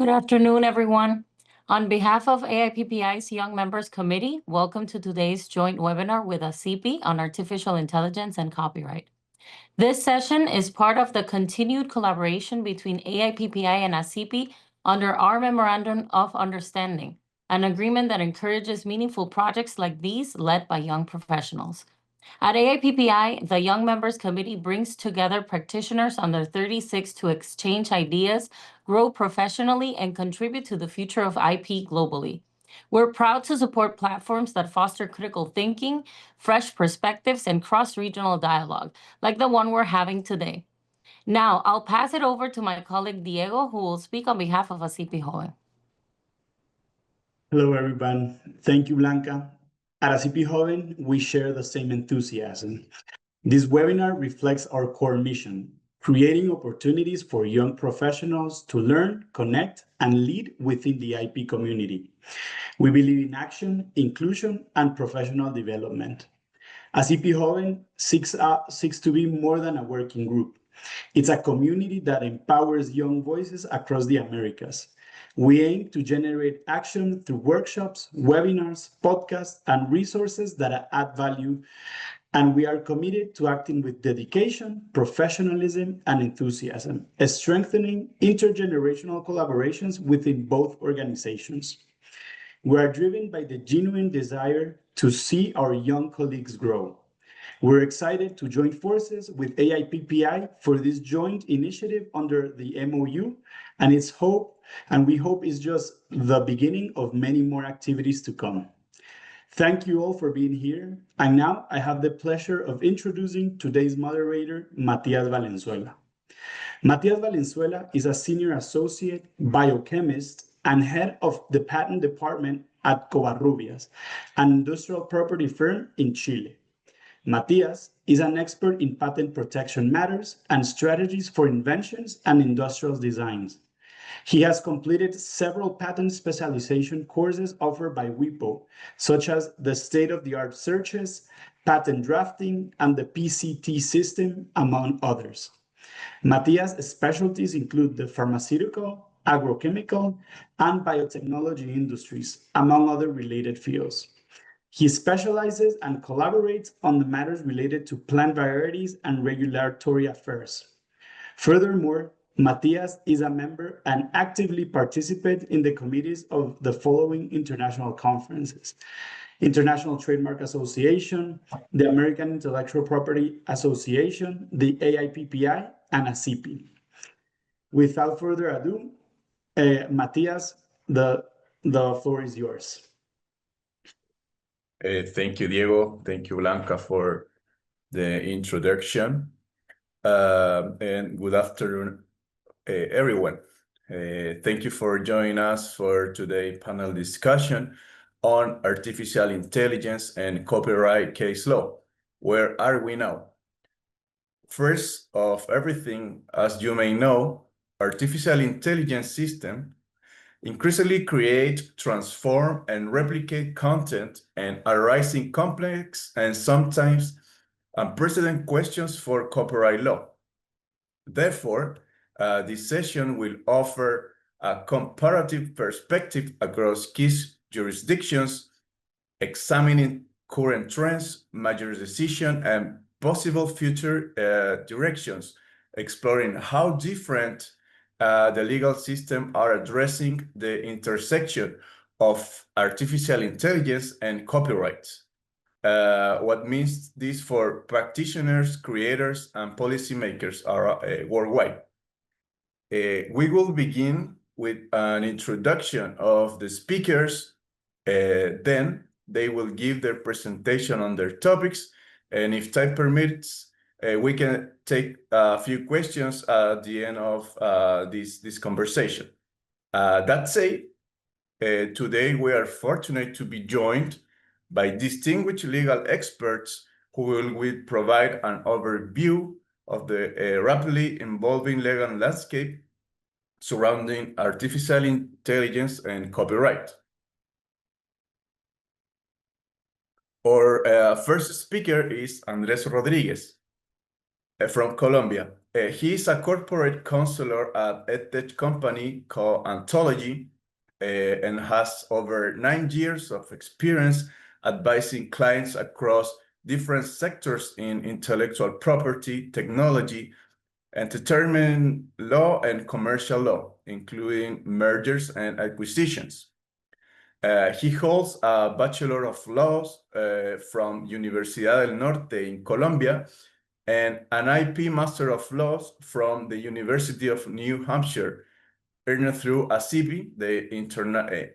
Good afternoon, everyone. On behalf of AIPPI's Young Members Committee, welcome to today's joint webinar with ASIPI on artificial intelligence and copyright. This session is part of the continued collaboration between AIPPI and ASIPI under our Memorandum of Understanding, an agreement that encourages meaningful projects like these led by young professionals. At AIPPI, the Young Members Committee brings together practitioners under 36 to exchange ideas, grow professionally, and contribute to the future of IP globally. We're proud to support platforms that foster critical thinking, fresh perspectives, and cross-regional dialogue, like the one we're having today. Now, I'll pass it over to my colleague Diego, who will speak on behalf of ASIPI Joven. Hello, everyone. Thank you, Blanca. At ASIPI Joven, we share the same enthusiasm. This webinar reflects our core mission, creating opportunities for young professionals to learn, connect, and lead within the IP community. We believe in action, inclusion, and professional development. ASIPI Joven seeks to be more than a working group. It's a community that empowers young voices across the Americas. We aim to generate action through workshops, webinars, podcasts, and resources that add value, and we are committed to acting with dedication, professionalism, and enthusiasm, strengthening intergenerational collaborations within both organizations. We are driven by the genuine desire to see our young colleagues grow. We're excited to join forces with AIPPI for this joint initiative under the MOU, and we hope it's just the beginning of many more activities to come. Thank you all for being here. And now I have the pleasure of introducing today's moderator, Matias Valenzuela. Matias Valenzuela is a senior associate biochemist and head of the patent department at Covarrubias, an industrial property firm in Chile. Matias is an expert in patent protection matters and strategies for inventions and industrial designs. He has completed several patent specialization courses offered by WIPO, such as the state-of-the-art searches, patent drafting, and the PCT system, among others. Matias' specialties include the pharmaceutical, agrochemical, and biotechnology industries, among other related fields. He specializes and collaborates on the matters related to plant varieties and regulatory affairs. Furthermore, Matias is a member and actively participates in the committees of the following international conferences: International Trademark Association, the American Intellectual Property Association, the AIPPI, and ASIPI. Without further ado, Matias, the floor is yours. Thank you, Diego. Thank you, Blanca, for the introduction. And good afternoon, everyone. Thank you for joining us for today's panel discussion on artificial intelligence and copyright case law. Where are we now? First of everything, as you may know, artificial intelligence systems increasingly create, transform, and replicate content and arising complex and sometimes unprecedented questions for copyright law. Therefore, this session will offer a comparative perspective across key jurisdictions, examining current trends, major decisions, and possible future directions, exploring how different the legal system are addressing the intersection of artificial intelligence and copyright. What means this for practitioners, creators, and policymakers are worldwide. We will begin with an introduction of the speakers. Then they will give their presentation on their topics, and if time permits, we can take a few questions at the end of this conversation. That said, today we are fortunate to be joined by distinguished legal experts who will provide an overview of the rapidly evolving legal landscape surrounding artificial intelligence and copyright. Our first speaker is Andrés Rodríguez. from Colombia. He is a corporate counselor at EdTech company called Anthology and has over 9 years of experience advising clients across different sectors in intellectual property, technology, entertainment law, and commercial law, including mergers and acquisitions. He holds a Bachelor of Laws from Universidad del Norte in Colombia and an IP Master of Laws from the University of New Hampshire, earned through ASIPI, the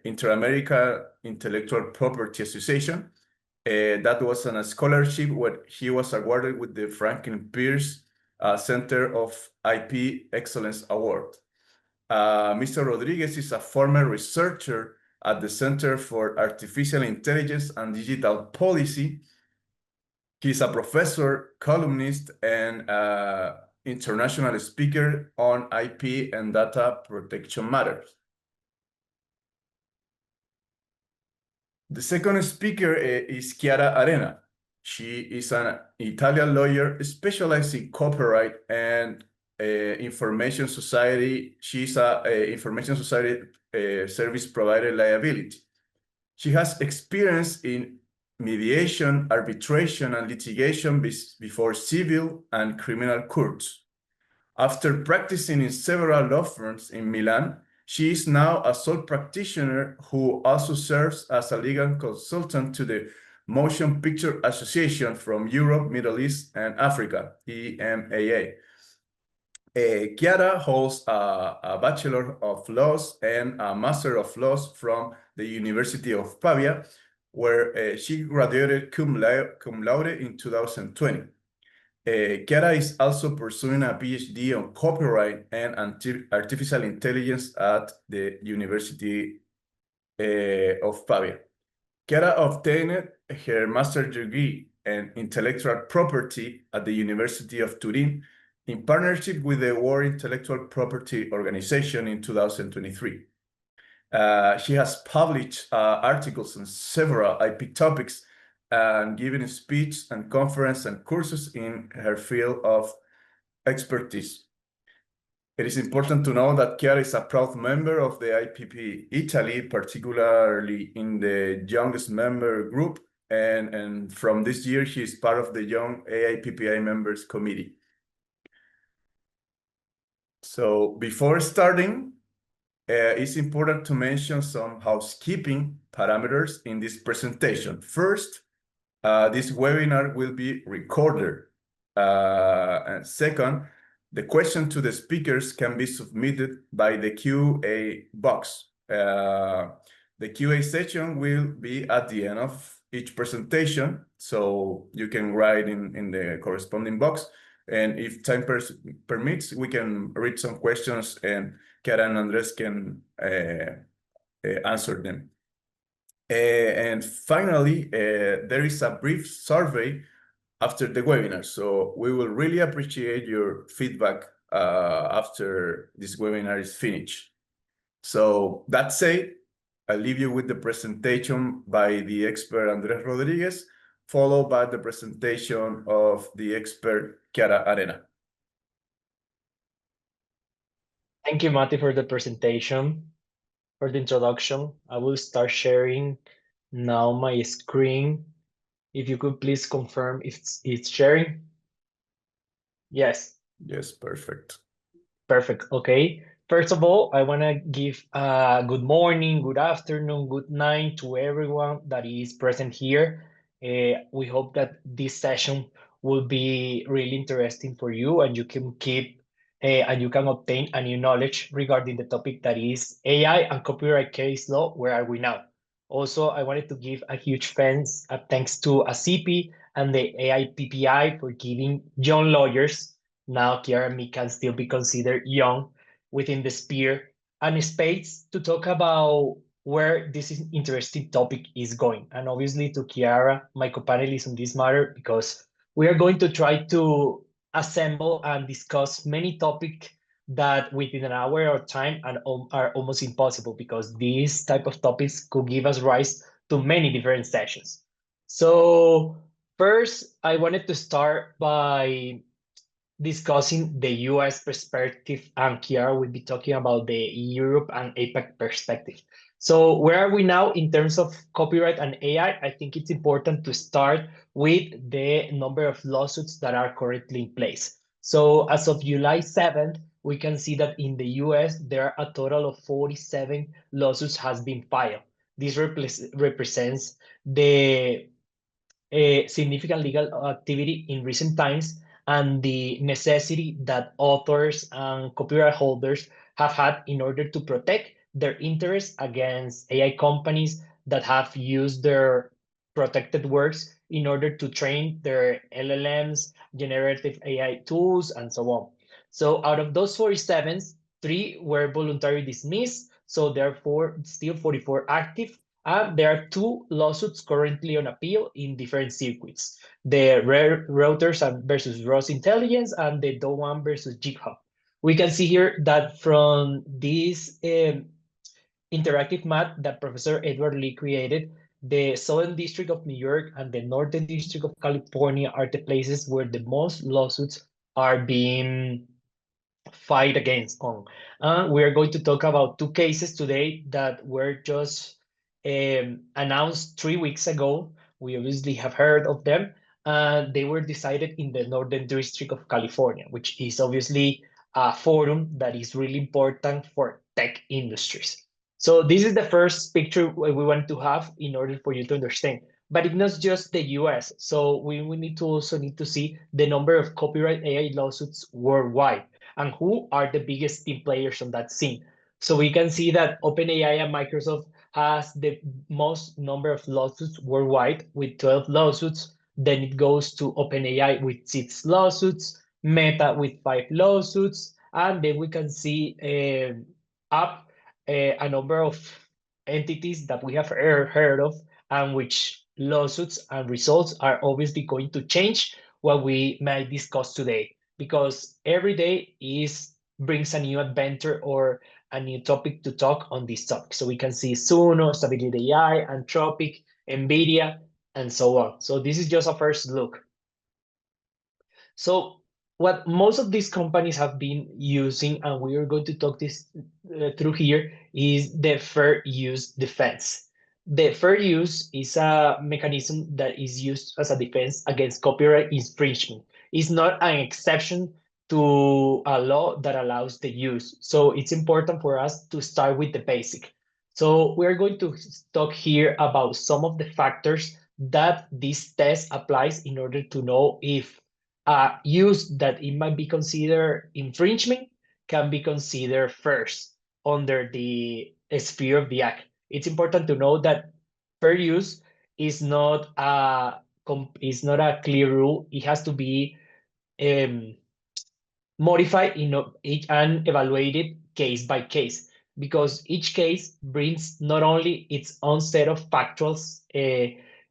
Inter-American Intellectual Property Association. That was on a scholarship where he was awarded with the Franklin Pierce Center of IP Excellence Award. Mr. Rodriguez is a former researcher at the Center for Artificial Intelligence and Digital Policy. He's a professor, columnist, and international speaker on IP and data protection matters. The second speaker is Chiara Arena. She is an Italian lawyer specialized in copyright and information society. She's a information society service provider liability. She has experience in mediation, arbitration, and litigation before civil and criminal courts. After practicing in several law firms in Milan, she is now a sole practitioner who also serves as a legal consultant to the Motion Picture Association from Europe, Middle East, and Africa, EMAA. Chiara holds a Bachelor of Laws and a Master of Laws from the University of Pavia, where she graduated cum laude in 2020. Chiara is also pursuing a PhD on copyright and artificial intelligence at the University of Pavia. Chiara obtained her master's degree in intellectual property at the University of Turin in partnership with the World Intellectual Property Organization in 2023. She has published articles on several IP topics and given speeches and conferences and courses in her field of expertise. It is important to know that Chiara is a proud member of the AIPPI Italy, particularly in the youngest member group, and from this year, she is part of the Young AIPPI Members Committee. So before starting, it's important to mention some housekeeping parameters in this presentation. First, this webinar will be recorded. And second, the question to the speakers can be submitted by the QA box. The QA session will be at the end of each presentation, so you can write in the corresponding box. And if time permits, we can read some questions and Chiara and Andres can answer them. And finally, there is a brief survey after the webinar. So we will really appreciate your feedback after this webinar is finished. So that said, I'll leave you with the presentation by the expert Andres Rodriguez, followed by the presentation of the expert Chiara Arena. Thank you, Mati, for the presentation, for the introduction. I will start sharing now my screen. If you could please confirm if it's sharing. Yes. Yes, perfect. Perfect. Okay. First of all, I want to give good morning, good afternoon, good night to everyone that is present here. We hope that this session will be really interesting for you and you can keep and you can obtain a new knowledge regarding the topic that is AI and copyright case law. Where are we now? Also, I wanted to give a huge thanks to ASIPI and the AIPPI for giving young lawyers, now Chiara and me can still be considered young, within the sphere and space to talk about where this interesting topic is going. And obviously to Chiara, my co-panelist on this matter, because we are going to try to assemble and discuss many topics that within an hour of time are almost impossible, because these type of topics could give us rise to many different sessions. So first, I wanted to start by discussing the US perspective, and Chiara will be talking about the Europe and APAC perspective. So where are we now in terms of copyright and AI? I think it's important to start with the number of lawsuits that are currently in place. So as of July 7th, we can see that in the US, there are a total of 47 lawsuits has been filed. This represents the significant legal activity in recent times and the necessity that authors and copyright holders have had in order to protect their interests against AI companies that have used their protected works in order to train their LLMs, generative AI tools, and so on. So out of those 47, three were voluntarily dismissed. So therefore, still 44 active, and there are two lawsuits currently on appeal in different circuits: the Reuters versus Ross Intelligence and the Dowan versus GitHub. We can see here that from this interactive map that Professor Edward Lee created, the Southern District of New York and the Northern District of California are the places where the most lawsuits are being fight against on. We are going to talk about two cases today that were just announced 3 weeks ago. We obviously have heard of them. They were decided in the Northern District of California, which is obviously a forum that is really important for tech industries. So this is the first picture we want to have in order for you to understand. But it's not just the US. So we need to also need to see the number of copyright AI lawsuits worldwide and who are the biggest team players on that scene. So we can see that OpenAI and Microsoft has the most number of lawsuits worldwide with 12 lawsuits. Then it goes to OpenAI with 6 lawsuits, Meta with 5 lawsuits, and then we can see up a number of entities that we have heard of and which lawsuits and results are obviously going to change what we might discuss today, because every day brings a new adventure or a new topic to talk on this topic. So we can see Suno, Stability AI, Anthropic, NVIDIA, and so on. So this is just a first look. So what most of these companies have been using, and we are going to talk this through here, is the fair use defense. The fair use is a mechanism that is used as a defense against copyright infringement. It's not an exception to a law that allows the use. So it's important for us to start with the basic. So we're going to talk here about some of the factors that this test applies in order to know if use that it might be considered infringement can be considered first under the sphere of the act. It's important to know that fair use is not a clear rule. It has to be modified and evaluated case by case, because each case brings not only its own set of factuals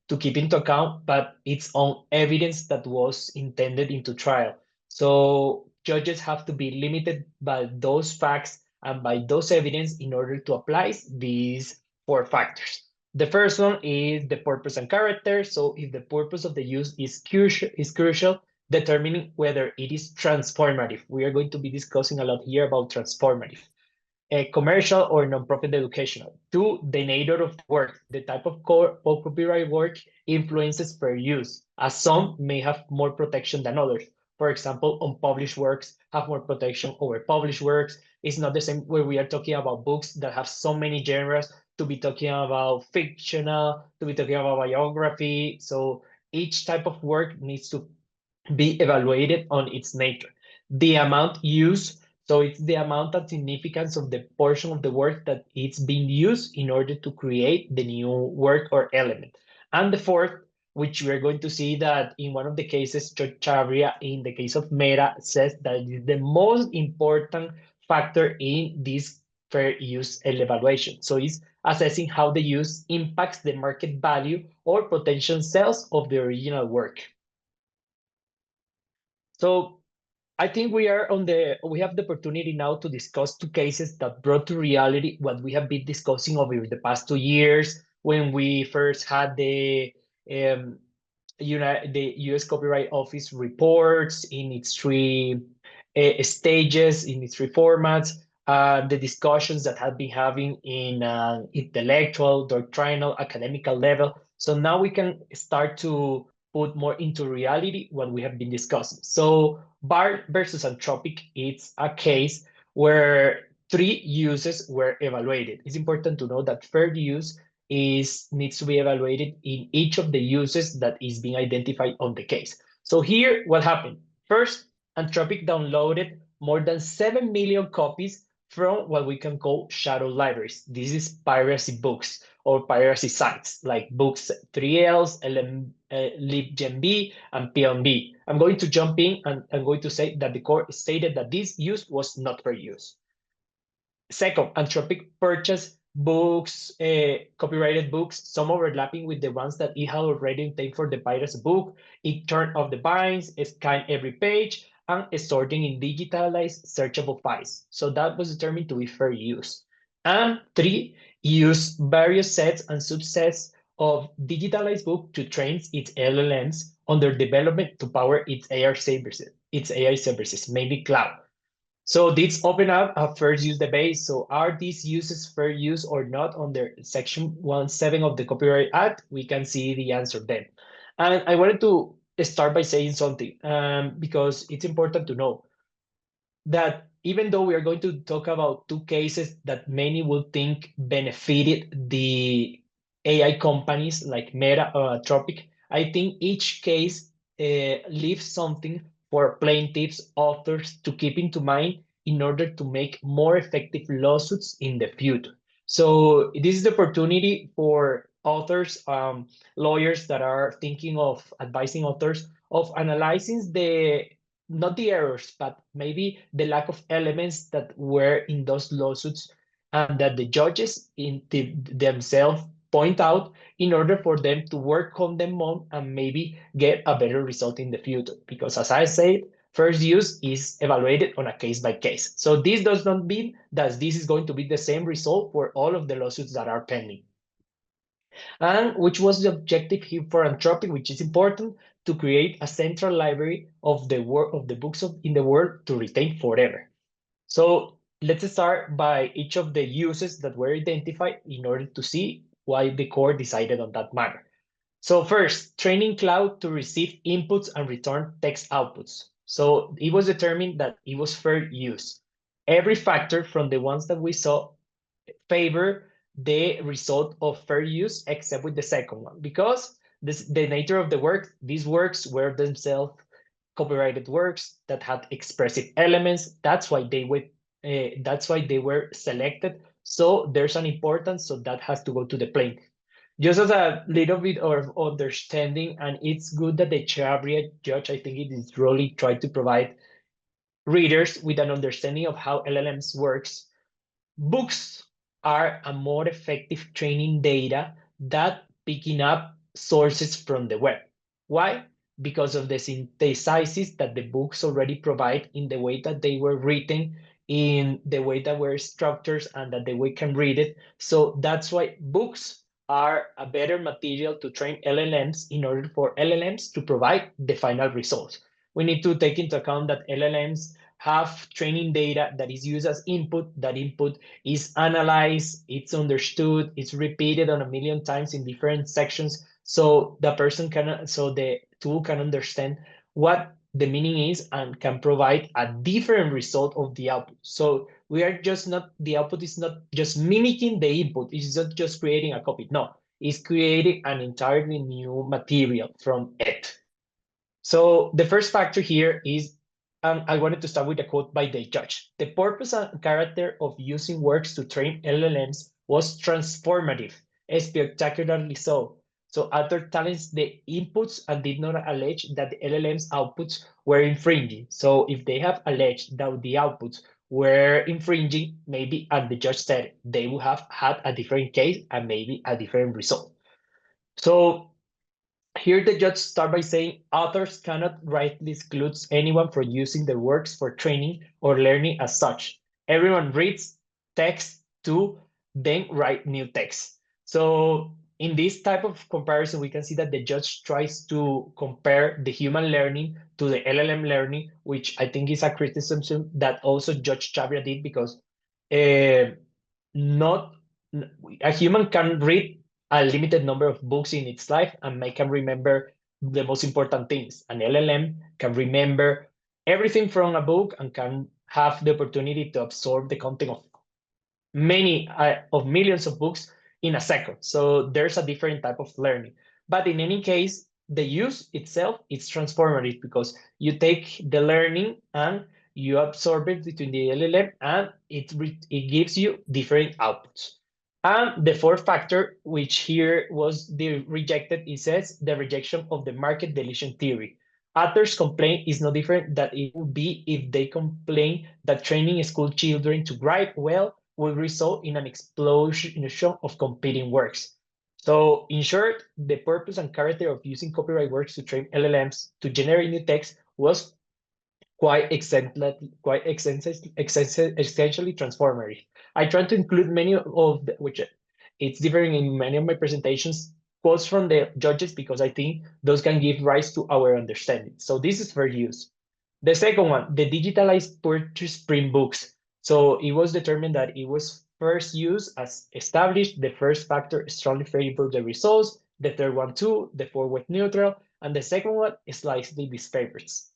to keep into account, but its own evidence that was intended into trial. So judges have to be limited by those facts and by those evidence in order to apply these 4 factors. The first one is the purpose and character. So if the purpose of the use is crucial, determining whether it is transformative. We are going to be discussing a lot here about transformative. Commercial or nonprofit educational. 2, the nature of the work. The type of copyright work influences fair use, as some may have more protection than others. For example, unpublished works have more protection over published works. It's not the same where we are talking about books that have so many genres, to be talking about fictional, to be talking about biography. So each type of work needs to be evaluated on its nature. The amount used, so it's the amount and significance of the portion of the work that it's being used in order to create the new work or element. And the fourth, which we're going to see that in one of the cases, Charia, in the case of Meta, says that it is the most important factor in this fair use evaluation. So it's assessing how the use impacts the market value or potential sales of the original work. So I think we have the opportunity now to discuss two cases that brought to reality what we have been discussing over the past 2 years when we first had the the U.S. Copyright Office reports in its three stages, in its three formats, the discussions that have been having in intellectual, doctrinal, academical level. So now we can start to put more into reality what we have been discussing. So BART versus Anthropic, it's a case where three uses were evaluated. It's important to know that fair use needs to be evaluated in each of the uses that is being identified on the case. So here, what happened? First, Anthropic downloaded more than 7 million copies from what we can call shadow libraries. This is piracy books or piracy sites like Books 3Ls, libgenb, and PNB. I'm going to jump in and I'm going to say that the court stated that this use was not fair use. Second, Anthropic purchased books, copyrighted books, some overlapping with the ones that it had already obtained for the piracy book. It turned off the binds, scanned every page, and sorting in digitalized searchable files. So that was determined to be fair use. And three, use various sets and subsets of digitalized book to train its LLMs under development to power its AI services, mainly cloud. So this open up a fair use debate. So are these uses fair use or not under Section 17 of the Copyright Act? We can see the answer then. And I wanted to start by saying something because it's important to know that even though we are going to talk about two cases that many will think benefited the AI companies like Meta or Anthropic, I think each case leaves something for plaintiffs, authors to keep into mind in order to make more effective lawsuits in the future. So this is the opportunity for authors, lawyers that are thinking of advising authors of analyzing not the errors, but maybe the lack of elements that were in those lawsuits and that the judges themselves point out in order for them to work on them on and maybe get a better result in the future. Because as I said, first use is evaluated on a case by case. So this does not mean that this is going to be the same result for all of the lawsuits that are pending. And which was the objective here for Anthropic, which is important, to create a central library of the books in the world to retain forever. So let's start by each of the uses that were identified in order to see why the court decided on that matter. So first, training cloud to receive inputs and return text outputs. So it was determined that it was fair use. Every factor from the ones that we saw favor the result of fair use, except with the second one, because the nature of the work, these works were themselves copyrighted works that had expressive elements. That's why they were selected. So there's an importance, so that has to go to the plaintiff. Just as a little bit of understanding, and it's good that the Chiara judge, I think it is really trying to provide readers with an understanding of how LLMs works. Books are a more effective training data than picking up sources from the web. Why? Because of the synthesis that the books already provide in the way that they were written, in the way that were structured, and that the way can read it. So that's why books are a better material to train LLMs in order for LLMs to provide the final results. We need to take into account that LLMs have training data that is used as input. That input is analyzed, it's understood, it's repeated on a million times in different sections, so the tool can understand what the meaning is and can provide a different result of the output. So the output is not just mimicking the input, it's not just creating a copy. No, it's creating an entirely new material from it. So the first factor here is, I wanted to start with a quote by the judge. The purpose and character of using works to train LLMs was transformative, spectacularly so. So author talents the inputs and did not allege that the LLM's outputs were infringing. So if they have alleged that the outputs were infringing, maybe, and the judge said, they would have had a different case and maybe a different result. So here the judge starts by saying authors cannot rightly exclude anyone from using their works for training or learning as such. Everyone reads text to then write new text. So in this type of comparison, we can see that the judge tries to compare the human learning to the LLM learning, which I think is a criticism that also Judge Chavia did, because not a human can read a limited number of books in its life and can remember the most important things. An LLM can remember everything from a book and can have the opportunity to absorb the content of many of millions of books in a second. So there's a different type of learning. But in any case, the use itself is transformative, because you take the learning and you absorb it between the LLM, and it gives you different outputs. And the fourth factor, which here was the rejected, it says the rejection of the market deletion theory. Authors' complaint is no different than it would be if they complain that training school children to write well will result in an explosion of competing works. So in short, the purpose and character of using copyright works to train LLMs to generate new text was quite essentially transformative. I try to include many of which it's different in many of my presentations, quotes from the judges, because I think those can give rise to our understanding. So this is fair use. The second one, the digitalized purchase print books. So it was determined that it was first used as established. The first factor strongly favored the results. The third one too. The fourth was neutral. And the second one slightly disfavors.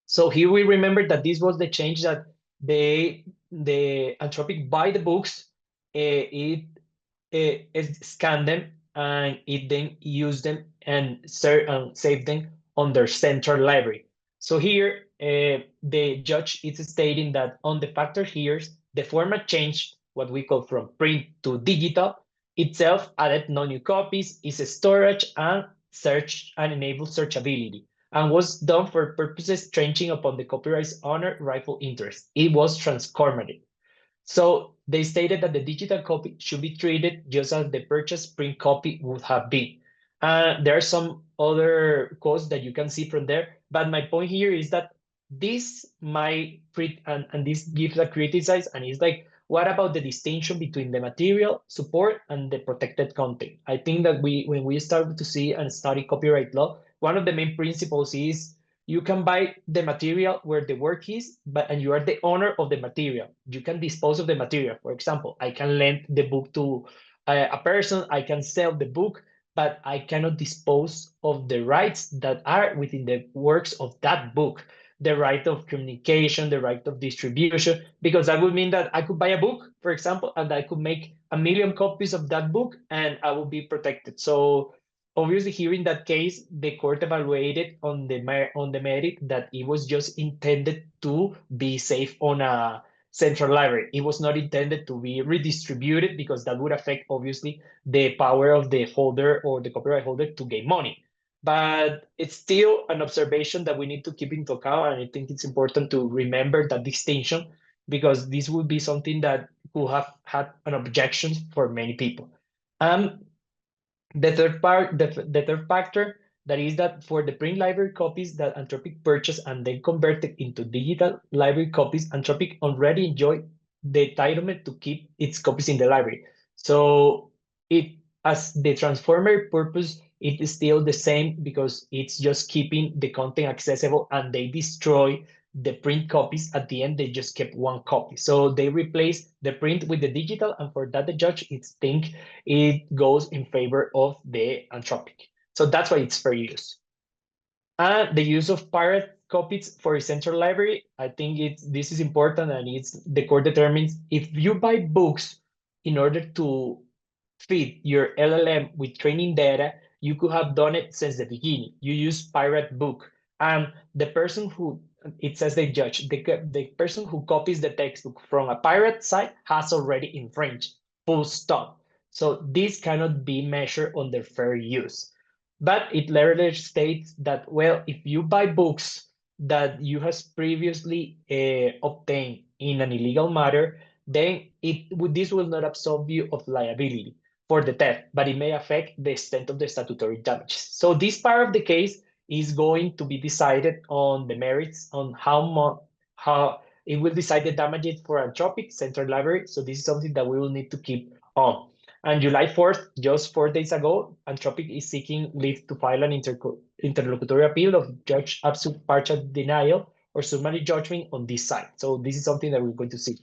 So here we remember that this was the change that the Anthropic buy the books, it scanned them, and it then used them and save them on their central library. So here, the judge is stating that on the factor here, the format changed, what we call from print to digital, itself added no new copies, is storage and search and enabled searchability, and was done for purposes trenching upon the copyright's owner rightful interest. It was transformative. So they stated that the digital copy should be treated just as the purchased print copy would have been. There are some other quotes that you can see from there, but my point here is that this might and this gives a criticize, and it's like, what about the distinction between the material support and the protected content? I think that when we start to see and study copyright law, one of the main principles is you can buy the material where the work is, and you are the owner of the material. You can dispose of the material. For example, I can lend the book to a person, I can sell the book, but I cannot dispose of the rights that are within the works of that book. The right of communication, the right of distribution, because that would mean that I could buy a book, for example, and I could make 1,000,000 copies of that book, and I will be protected. So obviously, here in that case, the court evaluated on the merit that it was just intended to be safe on a central library. It was not intended to be redistributed, because that would affect, obviously, the power of the holder or the copyright holder to gain money. But it's still an observation that we need to keep into account, and I think it's important to remember that distinction, because this would be something that could have had an objection for many people. The third factor, that is that for the print library copies that Anthropic purchased and then converted into digital library copies, Anthropic already enjoyed the entitlement to keep its copies in the library. So as the transformer purpose, it is still the same, because it's just keeping the content accessible, and they destroy the print copies. At the end, they just kept one copy. So they replace the print with the digital, and for that, the judge think it goes in favor of the Anthropic. So that's why it's fair use. And the use of pirate copies for a central library, I think this is important, and the court determines if you buy books in order to feed your LLM with training data, you could have done it since the beginning. You use pirate book, and the person who, it says the judge, the person who copies the textbook from a pirate site has already infringed, full stop. So this cannot be measured under fair use. But it later states that, well, if you buy books that you have previously obtained in an illegal matter, then this will not absolve you of liability for the theft, but it may affect the extent of the statutory damages. So this part of the case is going to be decided on the merits, on how it will decide the damages for Anthropic Central Library. So this is something that we will need to keep on. On July 4th, just 4 days ago, Anthropic is seeking leave to file an interlocutory appeal of Judge Absu partial denial or summary judgment on this side. So this is something that we're going to see.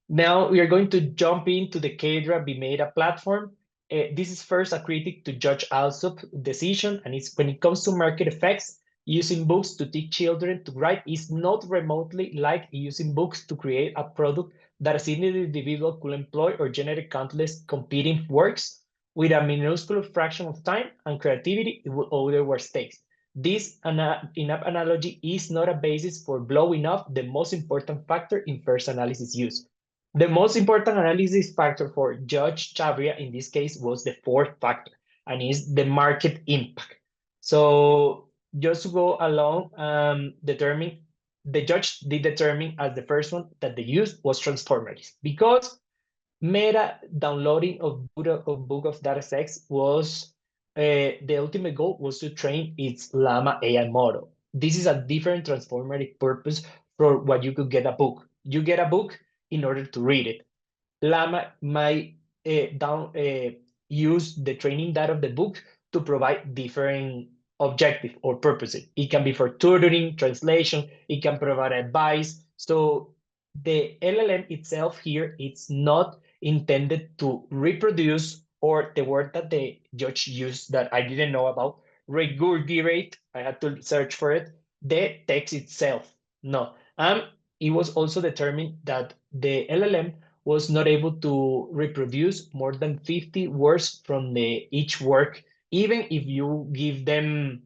Now we are going to jump into the Kedra Bimeda platform. This is first a critic to Judge Alsop's decision, and it's when it comes to market effects, using books to teach children to write is not remotely like using books to create a product that a single individual could employ or generate countless competing works with a minuscule fraction of time and creativity it would otherwise take. This in-app analogy is not a basis for blowing up the most important factor in first analysis use. The most important analysis factor for Judge Chabria in this case was the fourth factor, and is the market impact. So just to go along, the judge did determine as the first one that the use was transformative because meta downloading of book of data sets was the ultimate goal was to train its Llama AI model. This is a different transformative purpose for what you could get a book. You get a book in order to read it. Llama might use the training data of the book to provide different objective or purposes. It can be for tutoring, translation, it can provide advice. So the LLM itself here, it's not intended to reproduce, or the word that the judge used that I didn't know about, regurgitate, I had to search for it, the text itself. No. It was also determined that the LLM was not able to reproduce more than 50 words from each work, even if you give them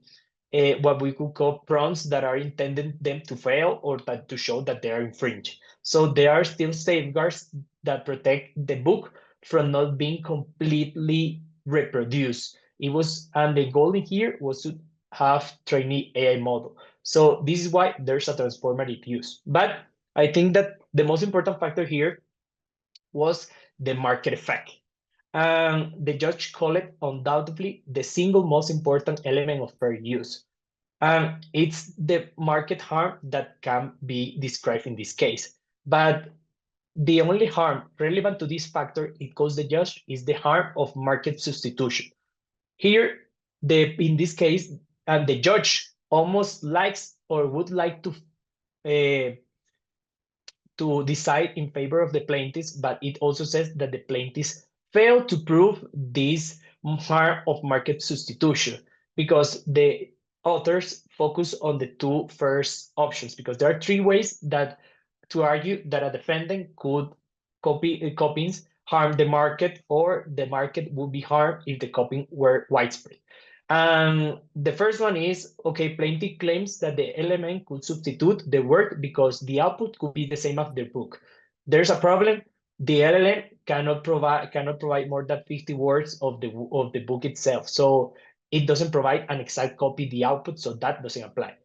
what we could call prompts that are intended them to fail or that to show that they are infringed. So there are still safeguards that protect the book from not being completely reproduced. And the goal in here was to have trainee AI model. So this is why there's a transformative use. But I think that the most important factor here was the market effect. The judge called it undoubtedly the single most important element of fair use. It's the market harm that can be described in this case. But the only harm relevant to this factor it calls the judge is the harm of market substitution. Here, in this case, the judge almost likes or would like to decide in favor of the plaintiffs, but it also says that the plaintiffs failed to prove this harm of market substitution because the authors focus on the two first options, because there are three ways that to argue that a defendant could copyings harm the market, or the market would be harmed if the copying were widespread. The first one is, okay, plaintiff claims that the element could substitute the work because the output could be the same as the book. There's a problem. The LLM cannot provide more than 50 words of the book itself. So it doesn't provide an exact copy of the output, so that doesn't apply.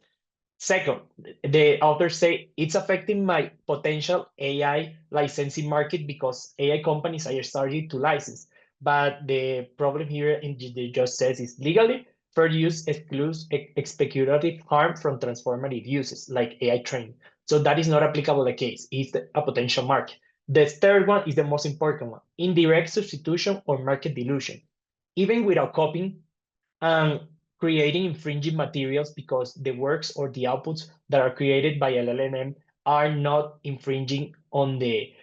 Second, the authors say it's affecting my potential AI licensing market because AI companies are starting to license. But the problem here in the judge says is legally fair use excludes speculative harm from transformative uses like AI training. So that is not applicable the case. It's a potential market. The third one is the most important one: indirect substitution or market dilution. Even without copying, creating infringing materials because the works or the outputs that are created by LLM are not infringing on the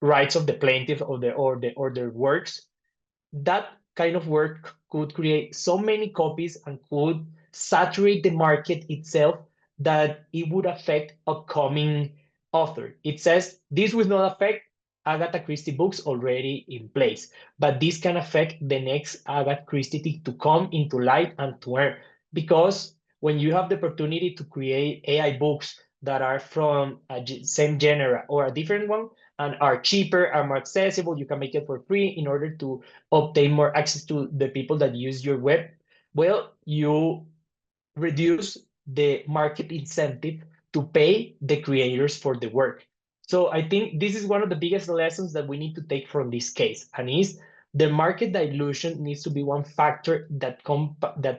rights of the plaintiff or their works. That kind of work could create so many copies and could saturate the market itself that it would affect upcoming author. It says this will not affect Agatha Christie books already in place, but this can affect the next Agatha Christie to come into light and to earn, because when you have the opportunity to create AI books that are from a same genre or a different one and are cheaper, are more accessible, you can make it for free in order to obtain more access to the people that use your web, well, you reduce the market incentive to pay the creators for the work. So I think this is one of the biggest lessons that we need to take from this case, and is the market dilution needs to be one factor that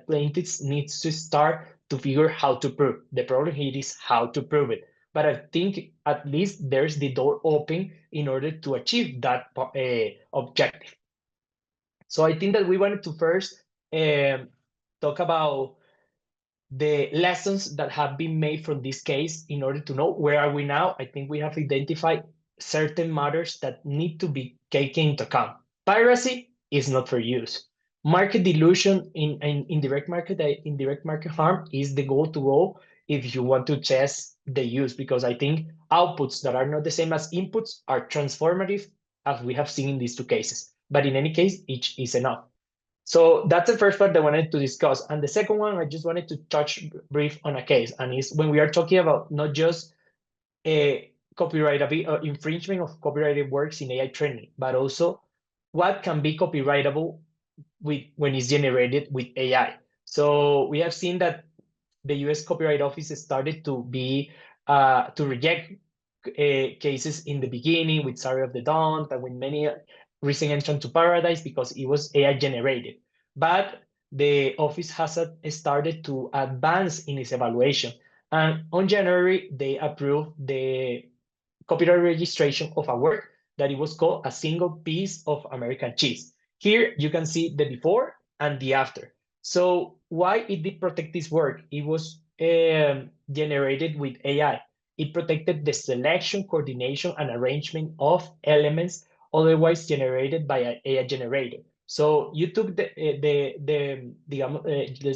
plaintiffs needs to start to figure how to prove. The problem here is how to prove it. but I think at least there's the door open in order to achieve that objective. So I think that we wanted to first talk about the lessons that have been made from this case in order to know where are we now. I think we have identified certain matters that need to be taken into account. Piracy is not for use. Market dilution in indirect market harm is the goal to go if you want to test the use, because I think outputs that are not the same as inputs are transformative, as we have seen in these two cases. But in any case, each is enough. So that's the first part that I wanted to discuss. And the second one, I just wanted to touch brief on a case, and is when we are talking about not just a infringement of copyrighted works in AI training, but also what can be copyrightable when it's generated with AI. So we have seen that the US Copyright Office started to reject cases in the beginning with Sorry of the Dawn, and with many recent entrants to Paradise because it was AI generated. But the office has started to advance in its evaluation. And on January, they approved the copyright registration of a work that it was called A Single Piece of American Cheese. Here you can see the before and the after. So why it did protect this work? It was generated with AI. It protected the selection, coordination, and arrangement of elements otherwise generated by an AI generator. So you took let's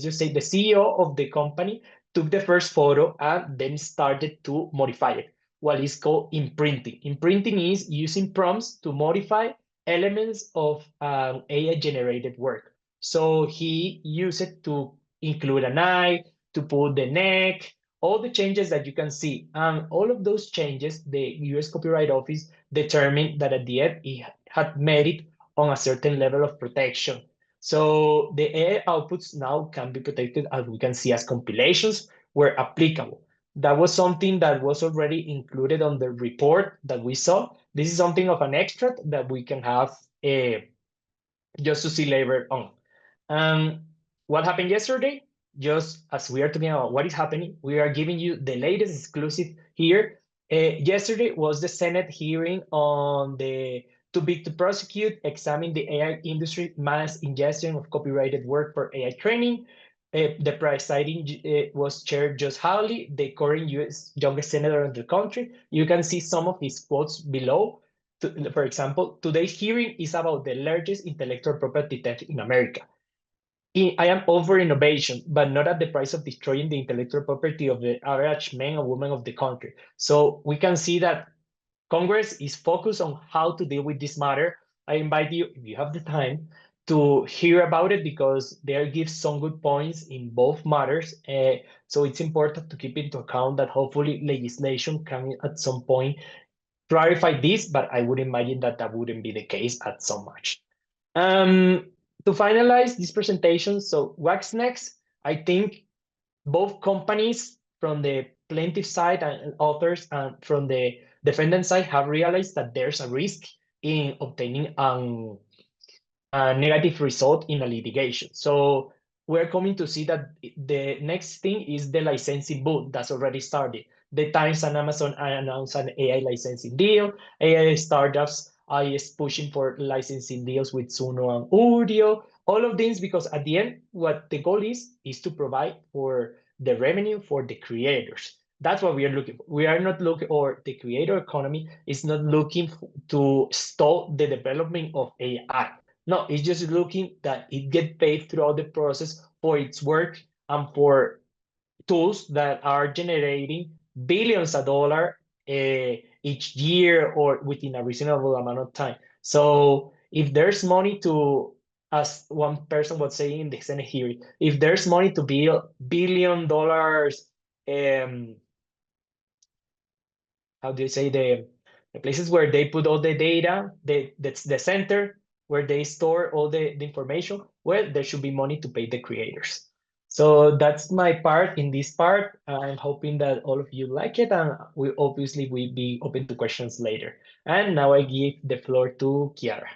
just say the CEO of the company took the first photo and then started to modify it, what is called imprinting. Imprinting is using prompts to modify elements of AI-generated work. So he used it to include an eye, to put the neck, all the changes that you can see. And all of those changes, the US Copyright Office determined that at the end, it had merit on a certain level of protection. So the AI outputs now can be protected, as we can see, as compilations where applicable. That was something that was already included on the report that we saw. This is something of an extract that we can have just to see later on. What happened yesterday? Just as we are talking about what is happening, we are giving you the latest exclusive here. Yesterday was the Senate hearing on the Too Big to Prosecute, examining the AI industry mass ingestion of copyrighted work for AI training. The presiding was Chair Josh Hawley, the current U.S. youngest senator in the country. You can see some of his quotes below. For example, today's hearing is about the largest intellectual property theft in America. I am over innovation, but not at the price of destroying the intellectual property of the average man or woman of the country. So we can see that Congress is focused on how to deal with this matter. I invite you, if you have the time, to hear about it because they give some good points in both matters. So it's important to keep into account that hopefully legislation can at some point clarify this, but I would imagine that that wouldn't be the case at so much. To finalize this presentation, so what's next? I think both companies from the plaintiff side and authors and from the defendant side have realized that there's a risk in obtaining a negative result in a litigation. So we're coming to see that the next thing is the licensing boom that's already started. The Times and Amazon announced an AI licensing deal. AI startups are pushing for licensing deals with Suno and Udio. All of these because at the end, what the goal is to provide for the revenue for the creators. That's what we are looking for. We are not looking, or the creator economy is not looking to stall the development of AI. No, it's just looking that it get paid throughout the process for its work and for tools that are generating billions of dollars each year or within a reasonable amount of time. So if there's money to, as one person was saying in the Senate hearing, if there's money to build $1 billion, how do you say, the places where they put all the data, that's the center where they store all the information, well, there should be money to pay the creators. So that's my part in this part. I'm hoping that all of you like it, and we obviously will be open to questions later. And now I give the floor to Chiara.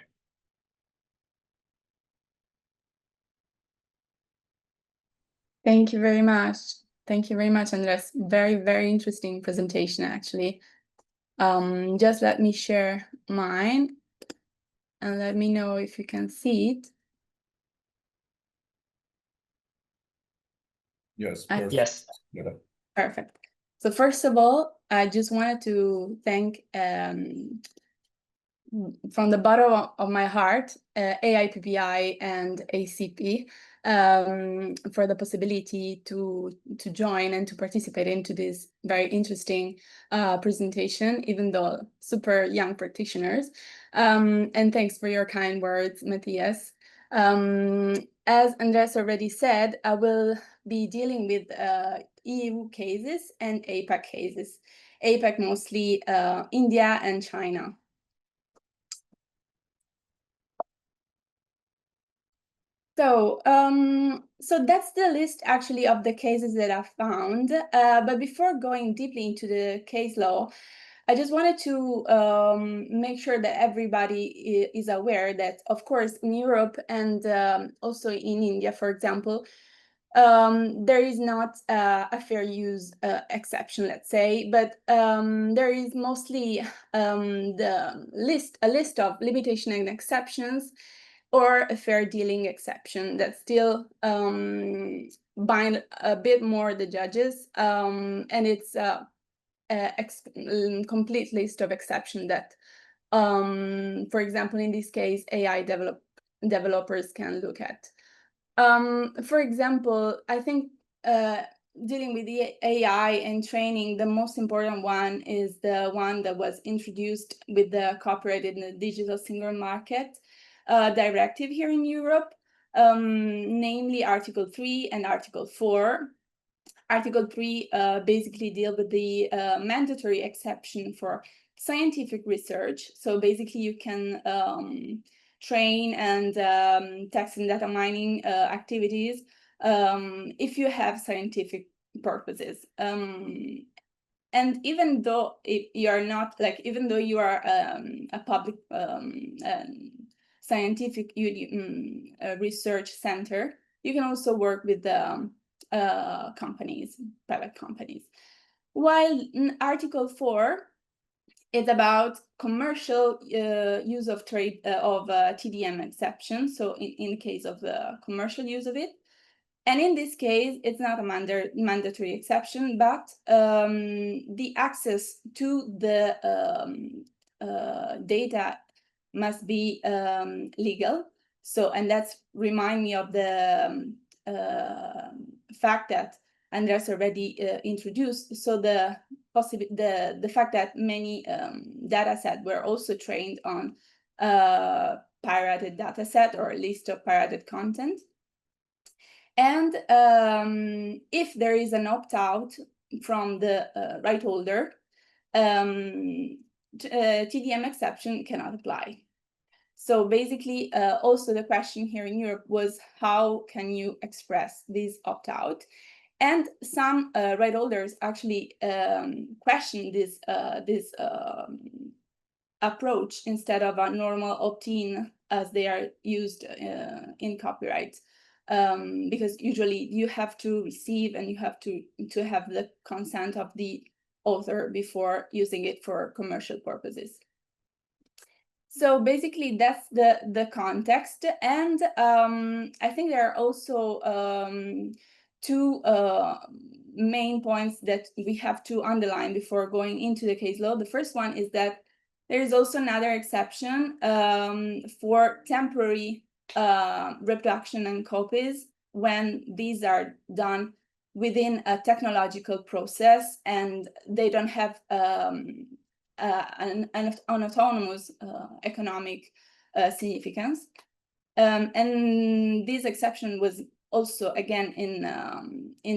Thank you very much. Thank you very much, Andres. Very, very interesting presentation, actually. Just let me share mine and let me know if you can see it. Yes, I- perfect. Yes. Yeah. Perfect. So first of all, I just wanted to thank from the bottom of my heart, AIPPI and ACP for the possibility to join and to participate into this very interesting presentation, even though super young practitioners. And thanks for your kind words, Matias. As Andres already said, I will be dealing with EU cases and APAC cases. APAC mostly India and China. So, so that's the list actually of the cases that I found. But before going deeply into the case law, I just wanted to make sure that everybody is aware that, of course, in Europe and also in India, for example, there is not a fair use exception, let's say, but there is mostly a list of limitation and exceptions, or a fair dealing exception that still bind a bit more the judges, and it's a complete list of exceptions that, for example, in this case, AI developers can look at. For example, I think dealing with the AI and training, the most important one is the one that was introduced with the copyright in the digital single market directive here in Europe, namely Article 3 and Article 4. Article 3 basically deal with the mandatory exception for scientific research. So basically you can train and text and data mining activities if you have scientific purposes. And even though you are not, like, even though you are a public scientific research center, you can also work with the companies, private companies. While Article 4 is about commercial use of trade of TDM exception. So in the case of the commercial use of it. And in this case, it's not a mandatory exception, but the access to the data must be legal. So, and that's remind me of the fact that Andres already introduced. So the fact that many data sets were also trained on pirated data set or a list of pirated content. And if there is an opt-out from the right holder, TDM exception cannot apply. So basically, also the question here in Europe was, how can you express this opt-out? And some right holders actually question this approach instead of a normal opt-in as they are used in copyright. Because usually you have to receive and you have to have the consent of the author before using it for commercial purposes. So basically that's the context. And I think there are also two main points that we have to underline before going into the case law. The first one is that there is also another exception for temporary reproduction and copies when these are done within a technological process and they don't have an autonomous economic significance. And this exception was also again in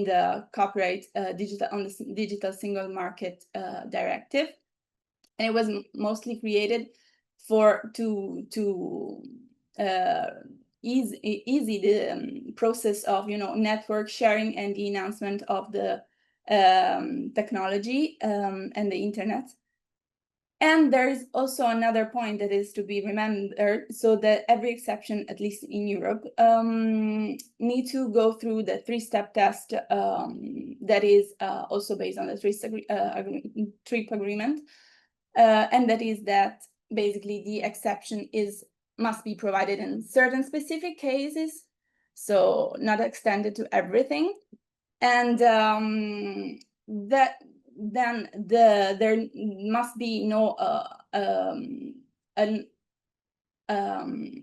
the copyright digital single market directive, and it was mostly created to easy the process of network sharing and the announcement of the technology and the internet. And there is also another point that is to be remembered, so that every exception that is to be remembered, so that every exception, at least in Europe, need to go through the three-step test that is also based on the TRIP agreement, and that is that basically the exception must be provided in certain specific cases, so not extended to everything, and that then there must be no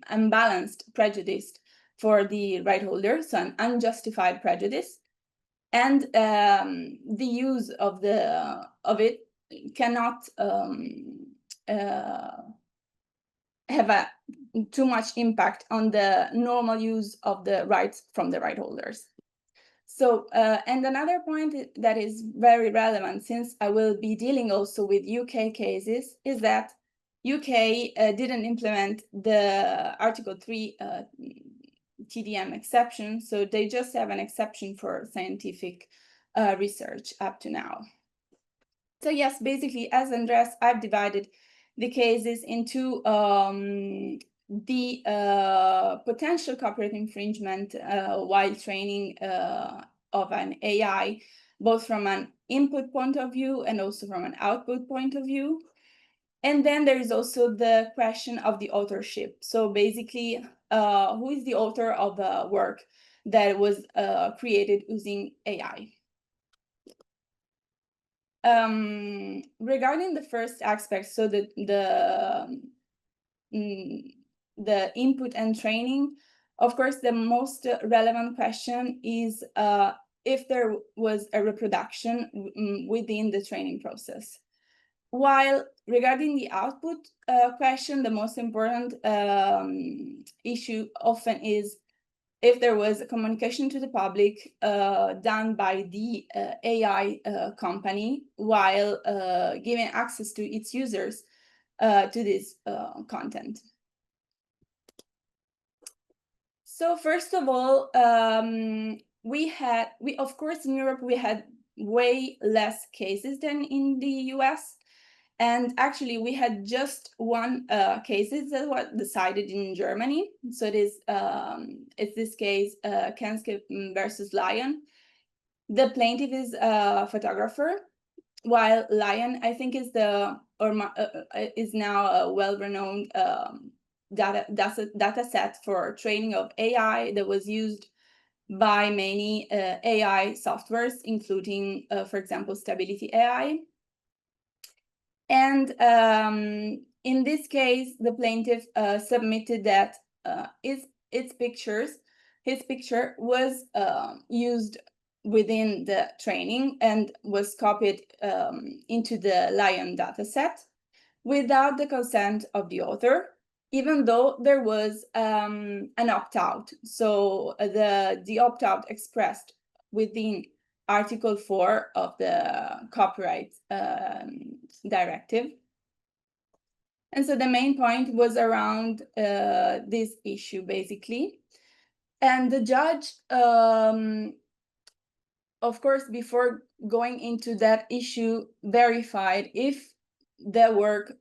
unbalanced prejudice for the right holder, so an unjustified prejudice, and the use of it cannot have too much impact on the normal use of the rights from the right holders. So, and another point that is very relevant, since I will be dealing also with UK cases, is that UK didn't implement the Article 3 TDM exception, so they just have an exception for scientific research up to now. So yes, basically, as Andres, I've divided the cases into the potential copyright infringement while training of an AI, both from an input point of view and also from an output point of view. And then there is also the question of the authorship. So basically, who is the author of the work that was created using AI? Regarding the first aspect, so the input and training, of course, the most relevant question is if there was a reproduction within the training process. While regarding the output question, the most important issue often is if there was a communication to the public done by the AI company while giving access to its users to this content. So first of all, of course in Europe we had way less cases than in the US. And actually, we had just one cases that was decided in Germany. So it's this case, Kenske versus Lion. The plaintiff is a photographer, while Lion, I think, is now a well-renowned data set for training of AI that was used by many AI softwares, including, for example, Stability AI. And in this case, the plaintiff submitted that his picture was used within the training and was copied into the Lion dataset without the consent of the author, even though there was an opt-out. So the opt-out expressed within Article 4 of the Copyright Directive. And so the main point was around this issue, basically. And the judge, of course, before going into that issue, verified if the work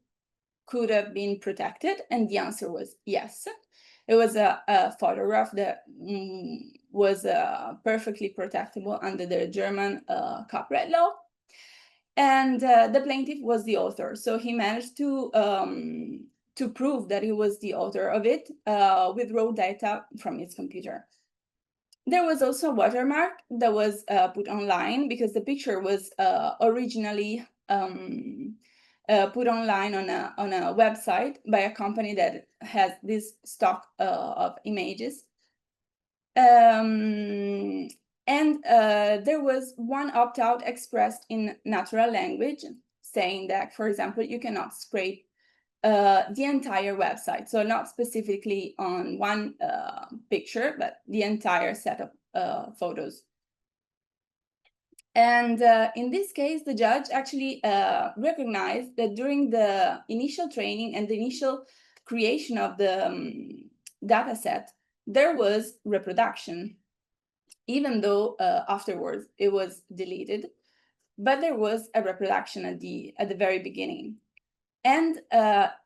could have been protected, and the answer was yes. It was a photograph that was perfectly protectable under the German copyright law. And the plaintiff was the author. So he managed to prove that he was the author of it with raw data from his computer. There was also a watermark that was put online because the picture was originally put online on a website by a company that has this stock of images. And there was one opt-out expressed in natural language, saying that, for example, you cannot scrape the entire website. So not specifically on one picture, but the entire set of photos. And in this case, the judge actually recognized that during the initial training and the initial creation of the data set, there was reproduction, even though afterwards it was deleted, but there was a reproduction at the very beginning. And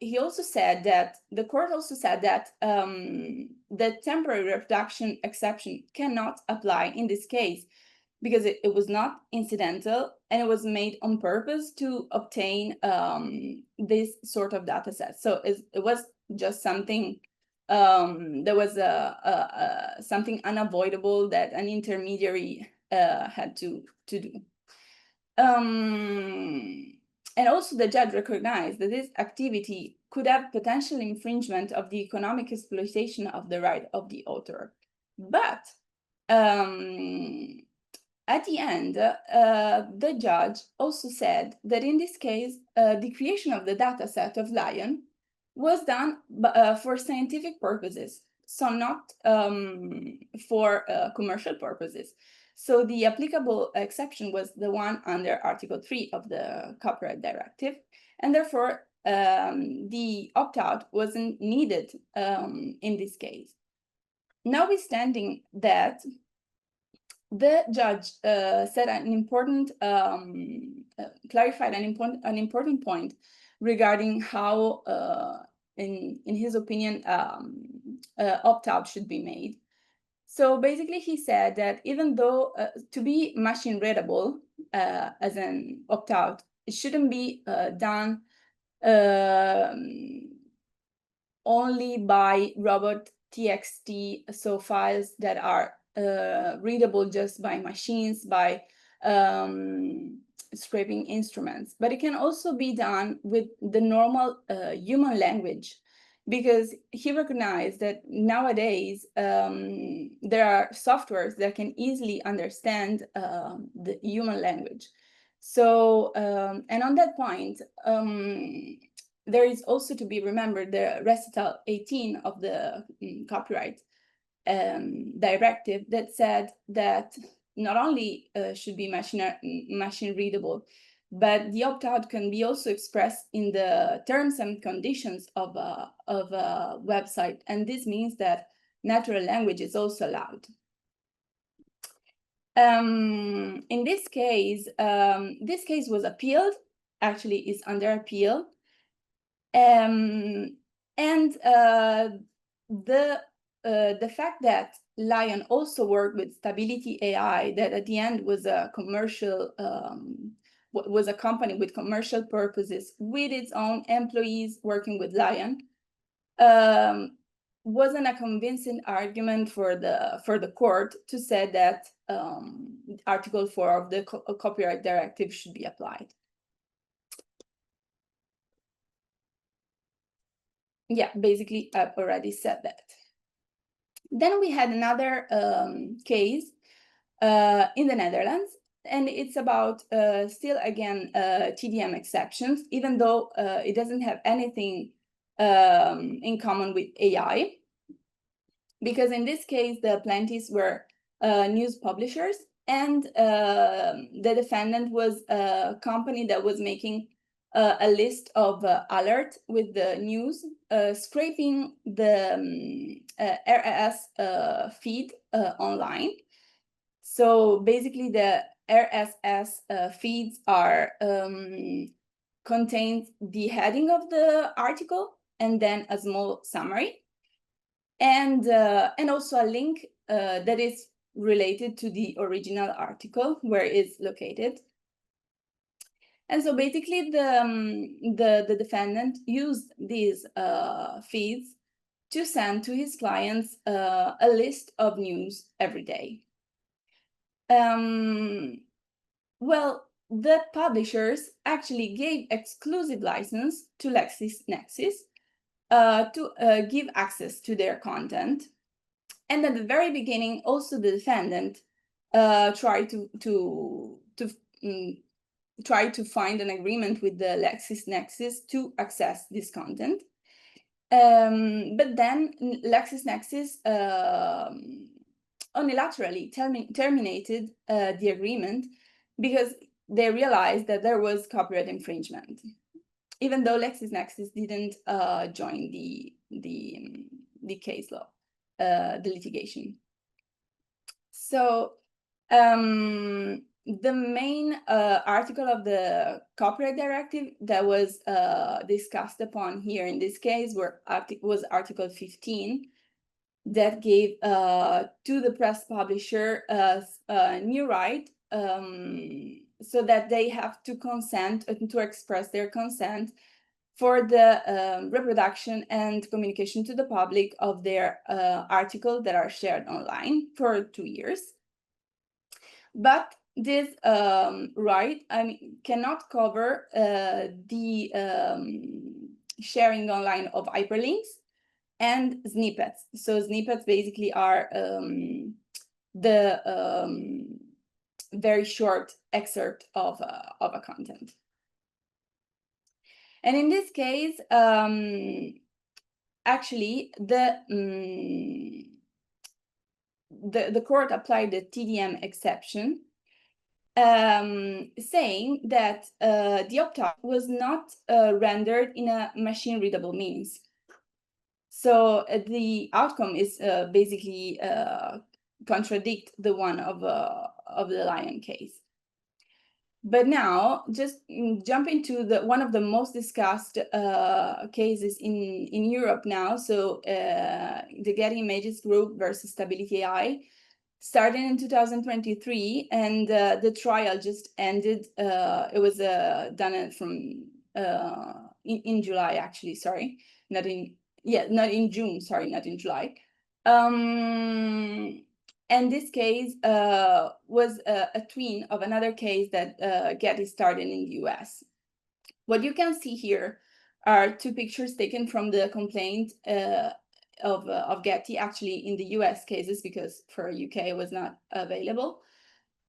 he also said that the court also said that the temporary reproduction exception cannot apply in this case because it was not incidental and it was made on purpose to obtain this sort of data set. So it was just something, there was something unavoidable that an intermediary had to do. And also the judge recognized that this activity could have potential infringement of the economic exploitation of the right of the author. But at the end, the judge also said that in this case, the creation of the data set of Lion was done for scientific purposes, so not for commercial purposes. So the applicable exception was the one under Article 3 of the Copyright Directive, and therefore the opt-out wasn't needed in this case. Notwithstanding that, the judge said an important, clarified an important point regarding how, in his opinion, opt-out should be made. So basically, he said that even though to be machine readable as an opt-out, it shouldn't be done only by robot.txt, so files that are readable just by machines, by scraping instruments, but it can also be done with the normal human language, because he recognized that nowadays there are softwares that can easily understand the human language. So, and on that point, there is also to be remembered the recital 18 of the copyright directive that said that not only should be machine readable, but the opt-out can be also expressed in the terms and conditions of a website. And this means that natural language is also allowed. In this case was appealed, actually is under appeal. And the fact that Lion also worked with Stability AI, that at the end was a commercial, was a company with commercial purposes with its own employees working with Lion, wasn't a convincing argument for the court to say that Article 4 of the Copyright Directive should be applied. Yeah, basically, I've already said that. Then we had another case in the Netherlands, and it's about still again TDM exceptions, even though it doesn't have anything in common with AI, because in this case the plaintiffs were news publishers, and the defendant was a company that was making a list of alerts with the news, scraping the RSS feed online. So basically, the RSS feeds are contains the heading of the article and then a small summary, and also a link that is related to the original article where it's located. And so basically, the defendant used these feeds to send to his clients a list of news every day. Well, the publishers actually gave exclusive license to LexisNexis to give access to their content. And at the very beginning, also the defendant tried to find an agreement with the LexisNexis to access this content. But then LexisNexis unilaterally terminated the agreement because they realized that there was copyright infringement, even though LexisNexis didn't join the case law, the litigation. So the main article of the copyright directive that was discussed upon here in this case was Article 15, that gave to the press publisher a new right, so that they have to consent, to express their consent for the reproduction and communication to the public of their articles that are shared online for 2 years. But this right, cannot cover the sharing online of hyperlinks and snippets. So snippets basically are the very short excerpt of a content. And in this case, actually, the court applied the TDM exception, saying that the opt-out was not rendered in a machine-readable means. So the outcome is basically contradict the one of the Lion case. But now, just jump into one of the most discussed cases in Europe now. So the Getty Images Group versus Stability AI started in 2023, and the trial just ended. It was done in July, actually. Sorry, not in June. Sorry, not in July. And this case was a twin of another case that Getty started in the US. What you can see here are two pictures taken from the complaint of Getty, actually in the US cases, because for UK it was not available.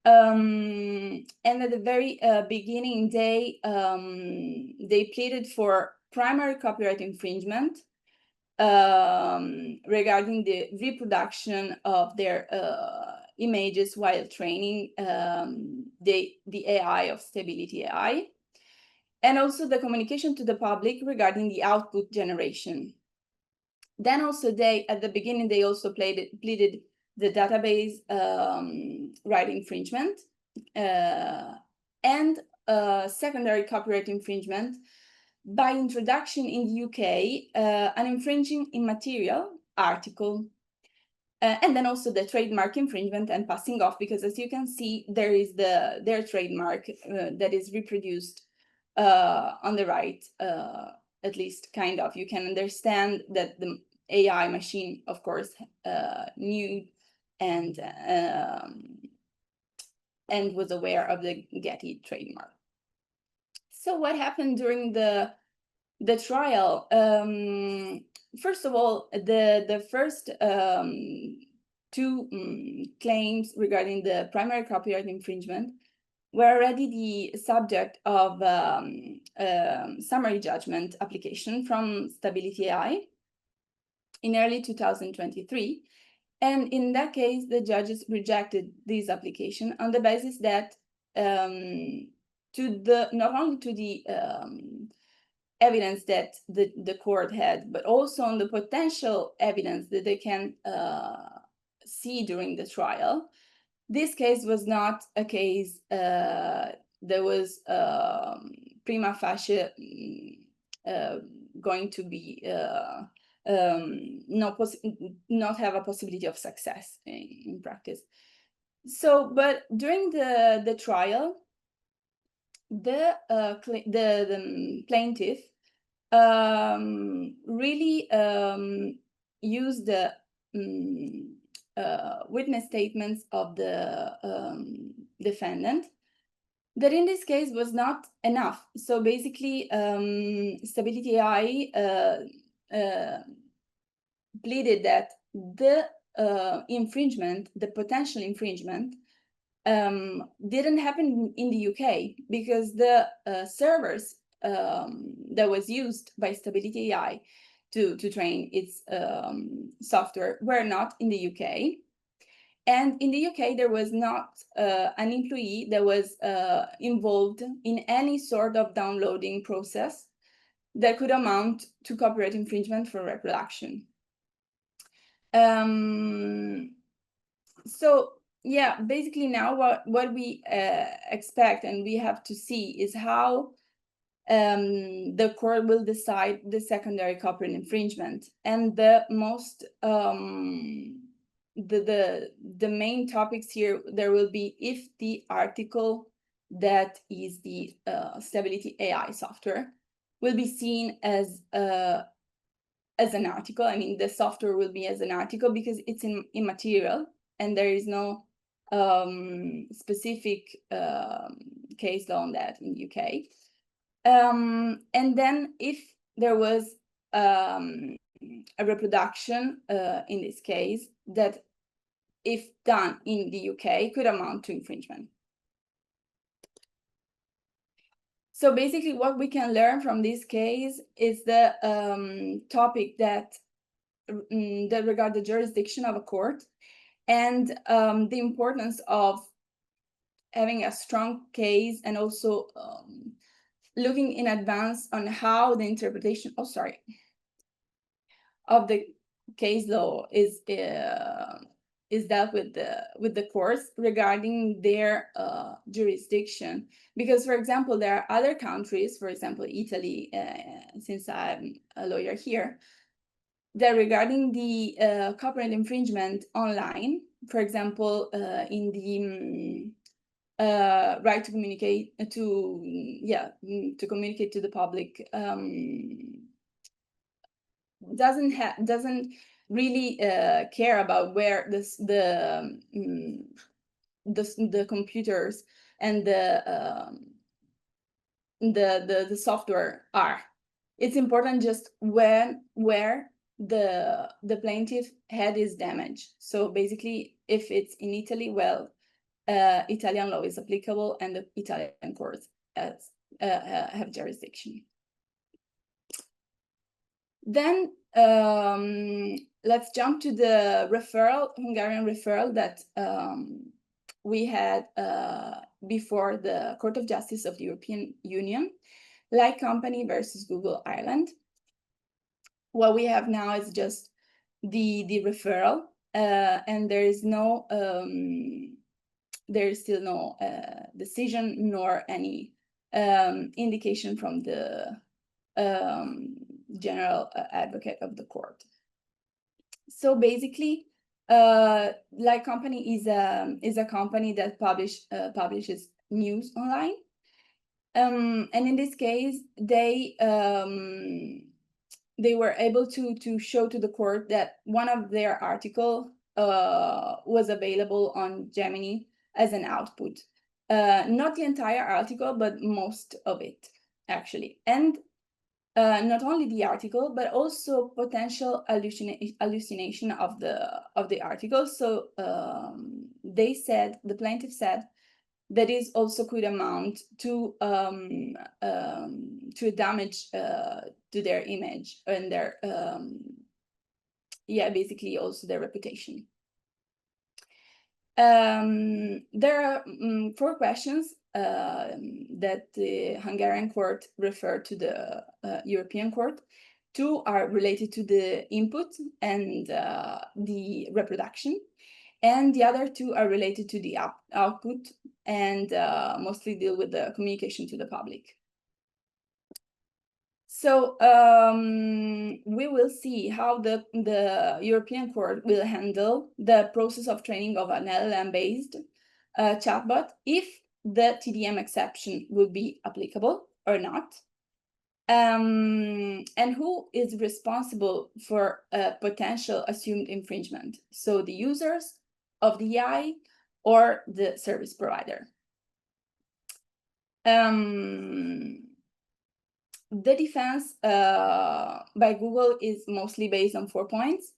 And at the very beginning, they pleaded for primary copyright infringement regarding the reproduction of their images while training the AI of Stability AI, and also the communication to the public regarding the output generation. Then also at the beginning, they also pleaded the database right infringement and secondary copyright infringement by introduction in the UK, an infringing immaterial article, and then also the trademark infringement and passing off, because as you can see, there is their trademark that is reproduced on the right, at least kind of. You can understand that the AI machine, of course, knew and was aware of the Getty trademark. So what happened during the trial? First of all, the first two claims regarding the primary copyright infringement were already the subject of summary judgment application from Stability AI in early 2023. And in that case, the judges rejected this application on the basis that not only to the evidence that the court had, but also on the potential evidence that they can see during the trial. This case was not a case that was prima facie going to be not have a possibility of success in practice. So, but during the trial, the plaintiff really used the witness statements of the defendant, that in this case was not enough. So basically, Stability AI pleaded that the infringement, the potential infringement, didn't happen in the UK, because the servers that was used by Stability AI to train its software were not in the UK. And in the UK, there was not an employee that was involved in any sort of downloading process that could amount to copyright infringement for reproduction. So yeah, basically now what we expect and we have to see is how the court will decide the secondary copyright infringement. And the most the main topics here, there will be if the article that is the Stability AI software will be seen as an article. I mean, the software will be as an article because it's immaterial and there is no specific case law on that in the UK. And then if there was a reproduction in this case that, if done in the UK, could amount to infringement. So basically what we can learn from this case is the topic that regard the jurisdiction of a court and the importance of having a strong case and also looking in advance on how the interpretation of the case law is dealt with the courts regarding their jurisdiction. Because, for example, there are other countries, for example, Italy, since I'm a lawyer here, that regarding the copyright infringement online, for example, in the right to communicate to communicate to the public, doesn't really care about where the computers and the software are. It's important just where the plaintiff had his damage. So basically, if it's in Italy, well, Italian law is applicable and the Italian courts have jurisdiction. Then let's jump to the Hungarian referral that we had before the Court of Justice of the European Union, Like Company versus Google Ireland. What we have now is just the referral, and there is no there is still no decision nor any indication from the general advocate of the court. So basically, Like Company is a company that publishes news online, and in this case, they were able to show to the court that one of their article was available on Gemini as an output. Not the entire article, but most of it, actually. And not only the article, but also potential hallucination of the article. So the plaintiff said that this also could amount to damage to their image and their basically also their reputation. There are 4 questions that the Hungarian court referred to the European court. 2 are related to the input and the reproduction, and the other 2 are related to the output and mostly deal with the communication to the public. So we will see how the European court will handle the process of training of an LLM-based chatbot, if the TDM exception will be applicable or not, and who is responsible for potential assumed infringement. So the users of the AI or the service provider. The defense by Google is mostly based on 4 points.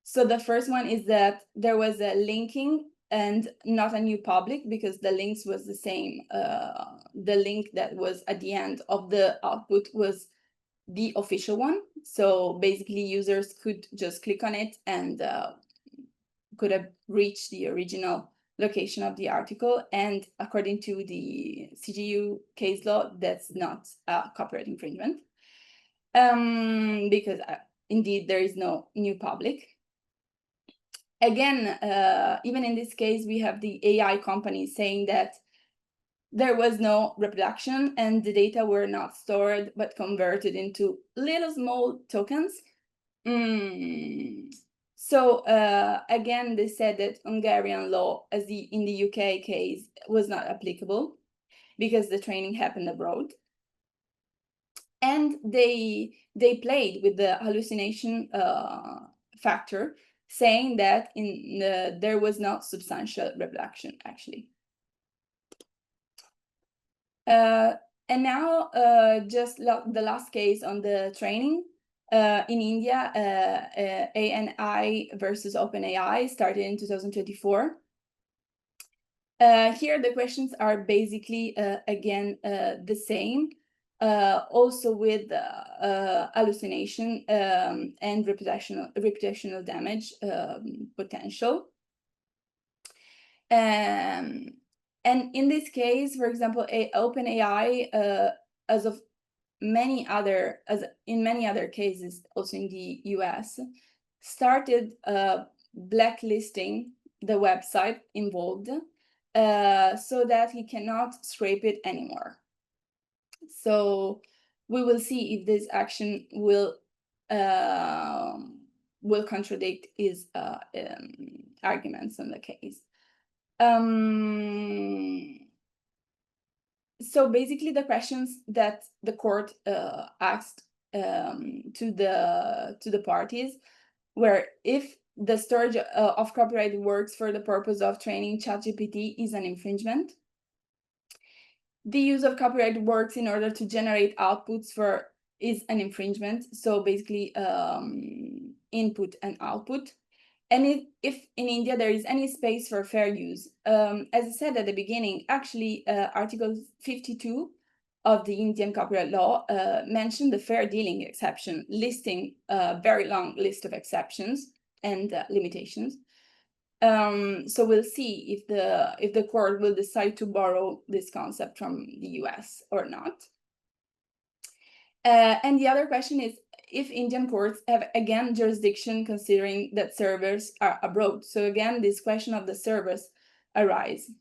So the first one is that there was a linking and not a new public, because the links was the same. The link that was at the end of the output was the official one. So basically users could just click on it and could have reached the original location of the article, and according to the CGU case law, that's not a copyright infringement, because indeed there is no new public. again, even in this case, we have the AI companies saying that there was no reproduction and the data were not stored but converted into little small tokens. So again, they said that Hungarian law, as in the UK case, was not applicable because the training happened abroad. And they played with the hallucination factor, saying that there was not substantial reproduction, actually. And now, just the last case on the training. In India, ANI versus OpenAI started in 2024. Here, the questions are basically, again, the same, also with hallucination and reputational damage potential. And in this case, for example, OpenAI, as in many other cases, also in the US, started blacklisting the website involved so that he cannot scrape it anymore. So we will see if this action will contradict his arguments on the case. So basically, the questions that the court asked to the parties were if the storage of copyrighted works for the purpose of training ChatGPT is an infringement, the use of copyrighted works in order to generate outputs is an infringement. So basically, input and output. And if in India there is any space for fair use. As I said at the beginning, actually, Article 52 of the Indian copyright law mentioned the fair dealing exception, listing a very long list of exceptions and limitations. So we'll see if the court will decide to borrow this concept from the US or not. And the other question is if Indian courts have, again, jurisdiction considering that servers are abroad. So again, this question of the servers arise.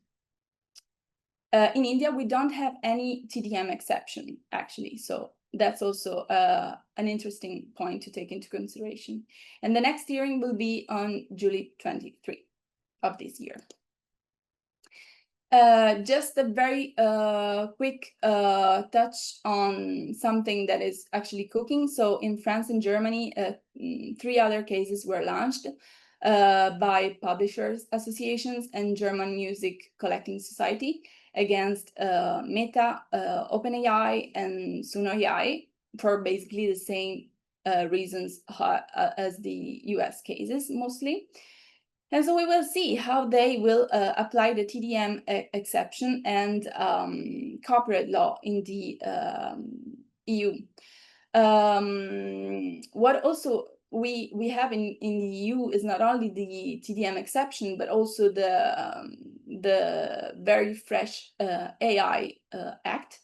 In India, we don't have any TDM exception, actually. So that's also an interesting point to take into consideration. And the next hearing will be on July 23 of this year. Just a very quick touch on something that is actually cooking. So in France and Germany, 3 other cases were launched by publishers associations and German Music Collecting Society against Meta, OpenAI, and Suno.ai for basically the same reasons as the US cases mostly. And so we will see how they will apply the TDM exception and copyright law in the EU. What also we have in the EU is not only the TDM exception, but also the very fresh AI Act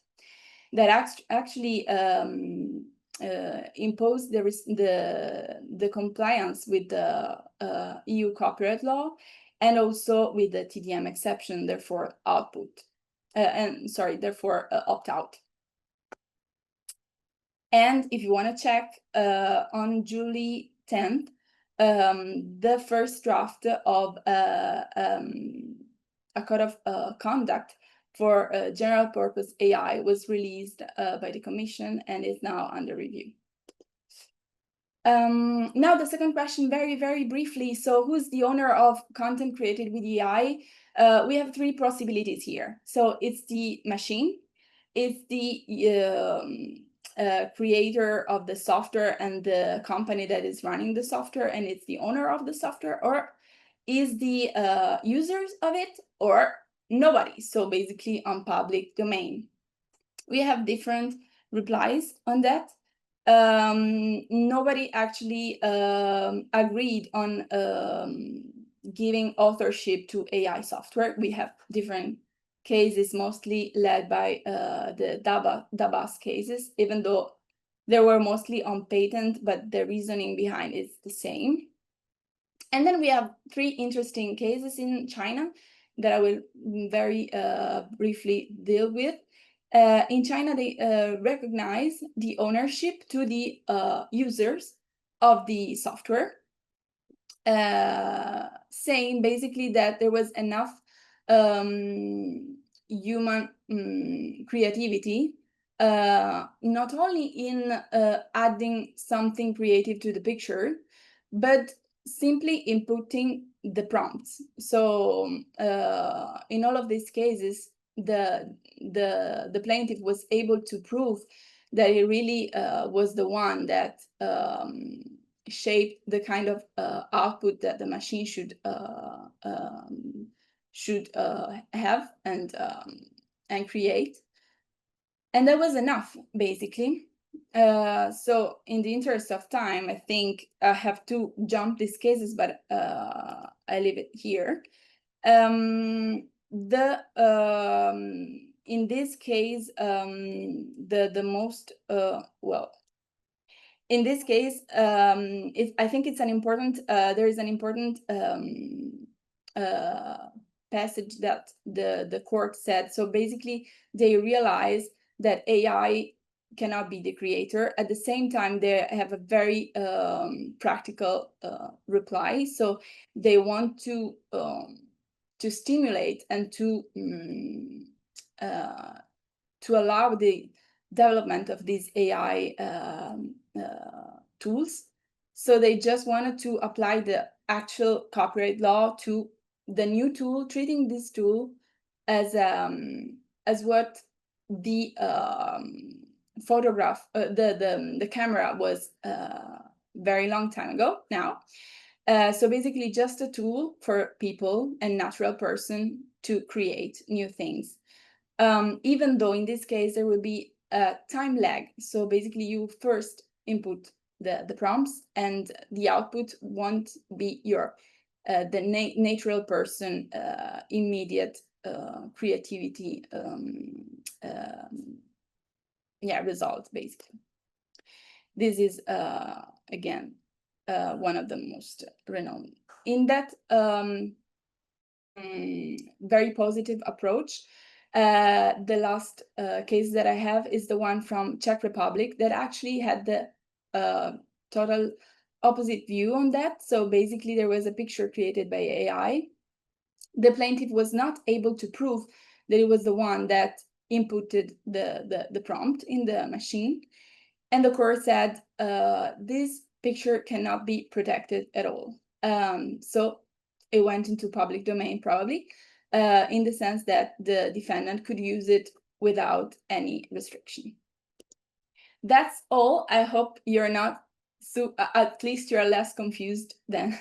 that actually impose the compliance with the EU copyright law and also with the TDM exception, therefore therefore opt out. And if you want to check, on July 10th, the first draft of a code of conduct for general purpose AI was released by the Commission and is now under review. Now the second question, very, very briefly. So who's the owner of content created with AI? We have 3 possibilities here. So it's the machine, it's the creator of the software and the company that is running the software, and it's the owner of the software, or is the users of it, or nobody, so basically on public domain. We have different replies on that. Nobody actually agreed on giving authorship to AI software. We have different cases, mostly led by the Dabas cases, even though they were mostly on patent, but the reasoning behind is the same. And then we have 3 interesting cases in China that I will very briefly deal with. In China, they recognize the ownership to the users of the software, saying basically that there was enough human creativity, not only in adding something creative to the picture, but simply inputting the prompts. So in all of these cases, the plaintiff was able to prove that he really was the one that shaped the kind of output that the machine should have and create. And that was enough, basically. So in the interest of time, I think I have to jump these cases, but I leave it here. In this case, the most well, in this case, I think it's an important. There is an important passage that the court said. So basically, they realize that AI cannot be the creator. At the same time, they have a very practical reply. So they want to stimulate and to allow the development of these AI tools. So they just wanted to apply the actual copyright law to the new tool, treating this tool as what the photograph, the camera was very long time ago now. So basically just a tool for people and natural person to create new things. Even though in this case there will be a time lag. So basically you first input the prompts and the output won't be your the natural person immediate creativity result, basically. This is again one of the most renowned. In that very positive approach, the last case that I have is the one from Czech Republic that actually had the total opposite view on that. So basically there was a picture created by AI. The plaintiff was not able to prove that it was the one that inputted the prompt in the machine. And the court said this picture cannot be protected at all. So it went into public domain probably, in the sense that the defendant could use it without any restriction. That's all. I hope you're not, at least you're less confused than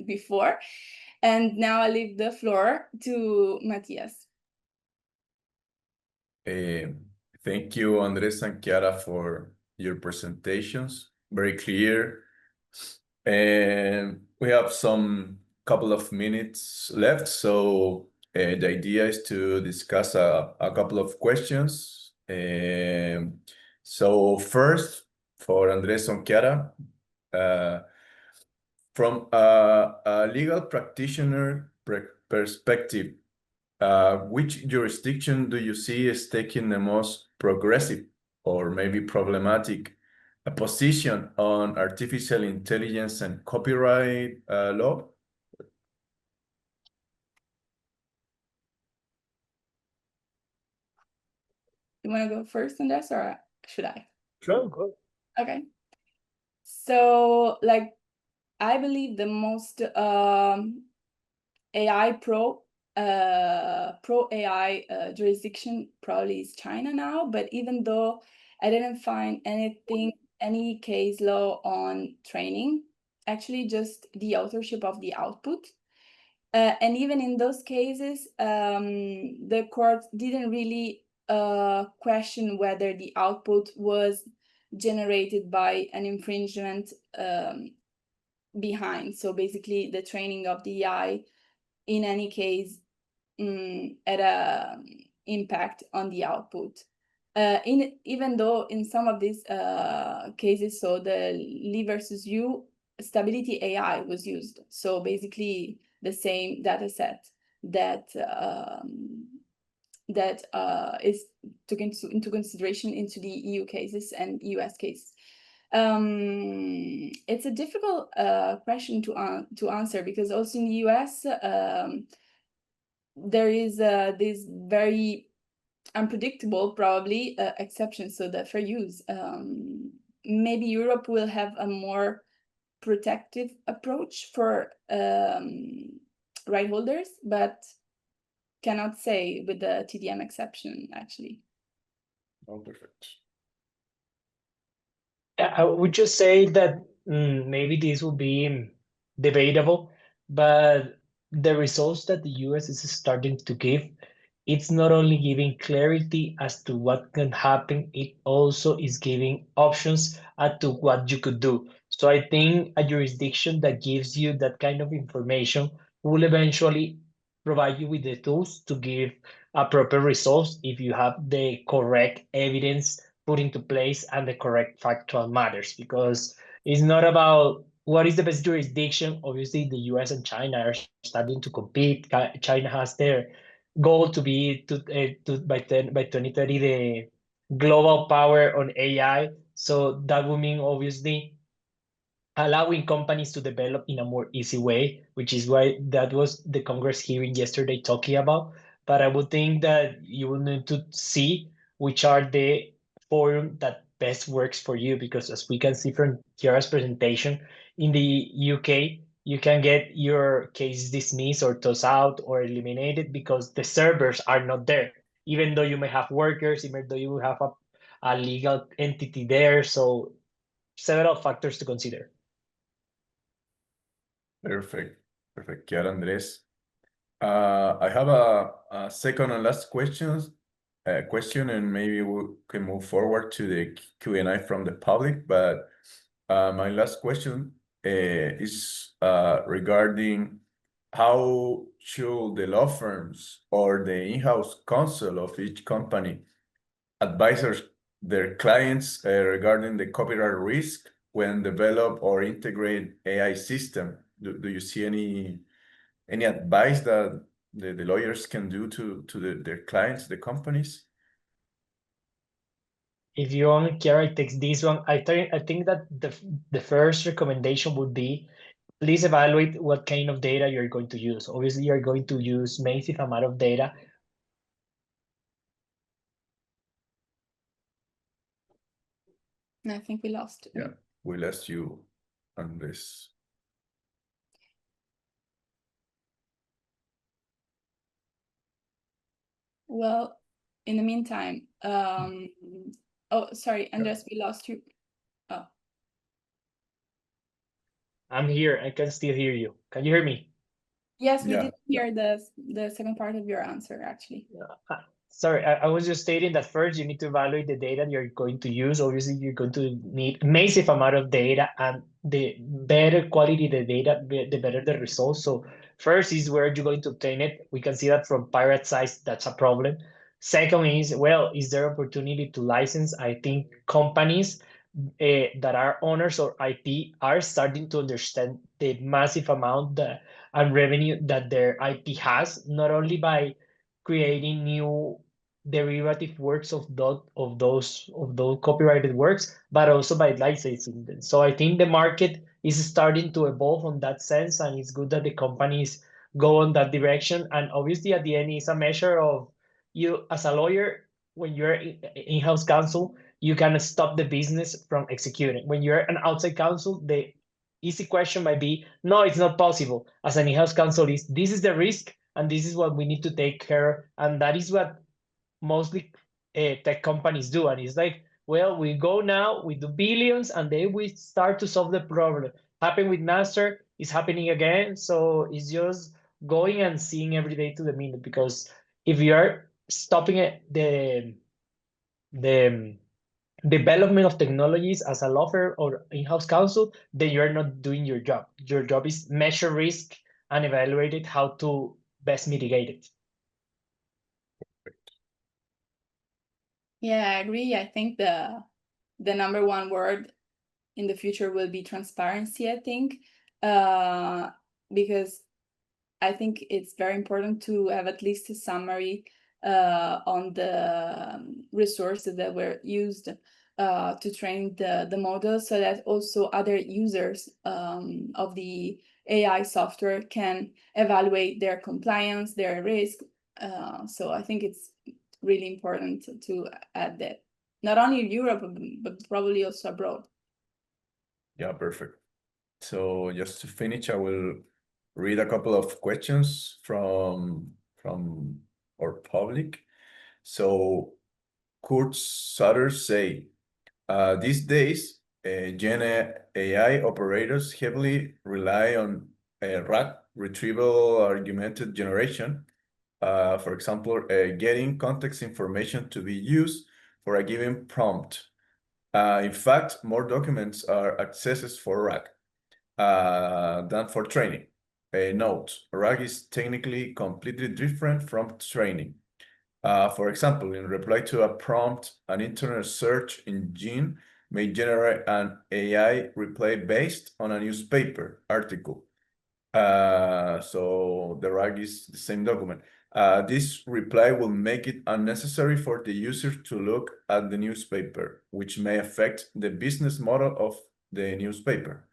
before. And now I leave the floor to Matias. Thank you, Andres and Chiara, for your presentations. Very clear. And we have some couple of minutes left, so the idea is to discuss a couple of questions. So first, for Andres and Chiara, from a legal practitioner perspective, which jurisdiction do you see is taking the most progressive or maybe problematic position on artificial intelligence and copyright law? You want to go first on this, or should I? Sure, go. Okay. So, like, I believe the most AI pro AI jurisdiction probably is China now. But even though I didn't find any case law on training, actually just the authorship of the output. And even in those cases, the court didn't really question whether the output was generated by an infringement behind. So basically the training of the AI in any case had a impact on the output. Even though in some of these cases, so the Lee versus you stability AI was used. So basically the same data set that is taken into consideration into the EU cases and US cases. It's a difficult question to answer, because also in the US there is this very unpredictable, probably, exception, so that fair use. Maybe Europe will have a more protective approach for right holders, but cannot say with the TDM exception, actually. Oh, perfect. I would just say that maybe this will be debatable, but the results that the US is starting to give, it's not only giving clarity as to what can happen, it also is giving options as to what you could do. So I think a jurisdiction that gives you that kind of information will eventually provide you with the tools to give a proper results if you have the correct evidence put into place and the correct factual matters, because it's not about what is the best jurisdiction. Obviously, the US and China are starting to compete. China has their goal to be by 2030 the global power on AI. So that would mean obviously allowing companies to develop in a more easy way, which is why that was the Congress hearing yesterday talking about. But I would think that you will need to see which are the forum that best works for you, because as we can see from Chiara's presentation, in the UK, you can get your case dismissed or tossed out or eliminated because the servers are not there, even though you may have workers, even though you have a legal entity there. So several factors to consider. Perfect. Perfect, Chiara, Andres. I have a second and last question, and maybe we can move forward to the Q&A from the public. But my last question is regarding how should the law firms or the in-house counsel of each company advise their clients regarding the copyright risk when develop or integrate AI system? Do you see any advice that the lawyers can do to their clients, the companies? If you want, Chiara takes this one. I think that the first recommendation would be, please evaluate what kind of data you're going to use. Obviously, you're going to use massive amount of data. I think we lost. Yeah, we lost you on this. Well, in the meantime, oh, sorry, Andres, we lost you. Oh, I'm here. I can still hear you. Can you hear me? yes, we Yeah, didn't hear the second part of your answer, actually. Sorry, I was just stating that first you need to evaluate the data you're going to use. Obviously, you're going to need massive amount of data, and the better quality the data, the better the results. So first is where you're going to obtain it. We can see that from pirate sites, that's a problem. Second is, well, is there opportunity to license? I think companies that are owners or IP are starting to understand the massive amount and revenue that their IP has, not only by creating new derivative works of those copyrighted works, but also by licensing them. So I think the market is starting to evolve on that sense, and it's good that the companies go on that direction. And obviously, at the end, it's a measure of you as a lawyer. When you're in-house counsel, you can stop the business from executing. When you're an outside counsel, the easy question might be, no, it's not possible. As an in-house counsel, this is the risk, and this is what we need to take care. And that is what mostly tech companies do. And it's like, well, we go now, we do billions, and then we start to solve the problem. Happened with Master, is happening again. So it's just going and seeing every day to the minute, because if you are stopping it, the development of technologies as a law firm or in-house counsel, then you're not doing your job. Your job is measure risk and evaluate it, how to best mitigate it. Yeah, I agree. I think the number one word in the future will be transparency, I think, because I think it's very important to have at least a summary on the resources that were used to train the model, so that also other users of the AI software can evaluate their compliance, their risk. So I think it's really important to add that, not only in Europe, but probably also abroad. Yeah, perfect. So just to finish, I will read a couple of questions from our public. So Kurt Sutter say, these days, Gen AI operators heavily rely on RAG, retrieval augmented generation. For example, getting context information to be used for a given prompt. In fact, more documents are accessed for RAG than for training. Note, RAG is technically completely different from training. For example, in reply to a prompt, an internet search engine may generate an AI reply based on a newspaper article. So the RAG is the same document. This reply will make it unnecessary for the user to look at the newspaper, which may affect the business model of the newspaper.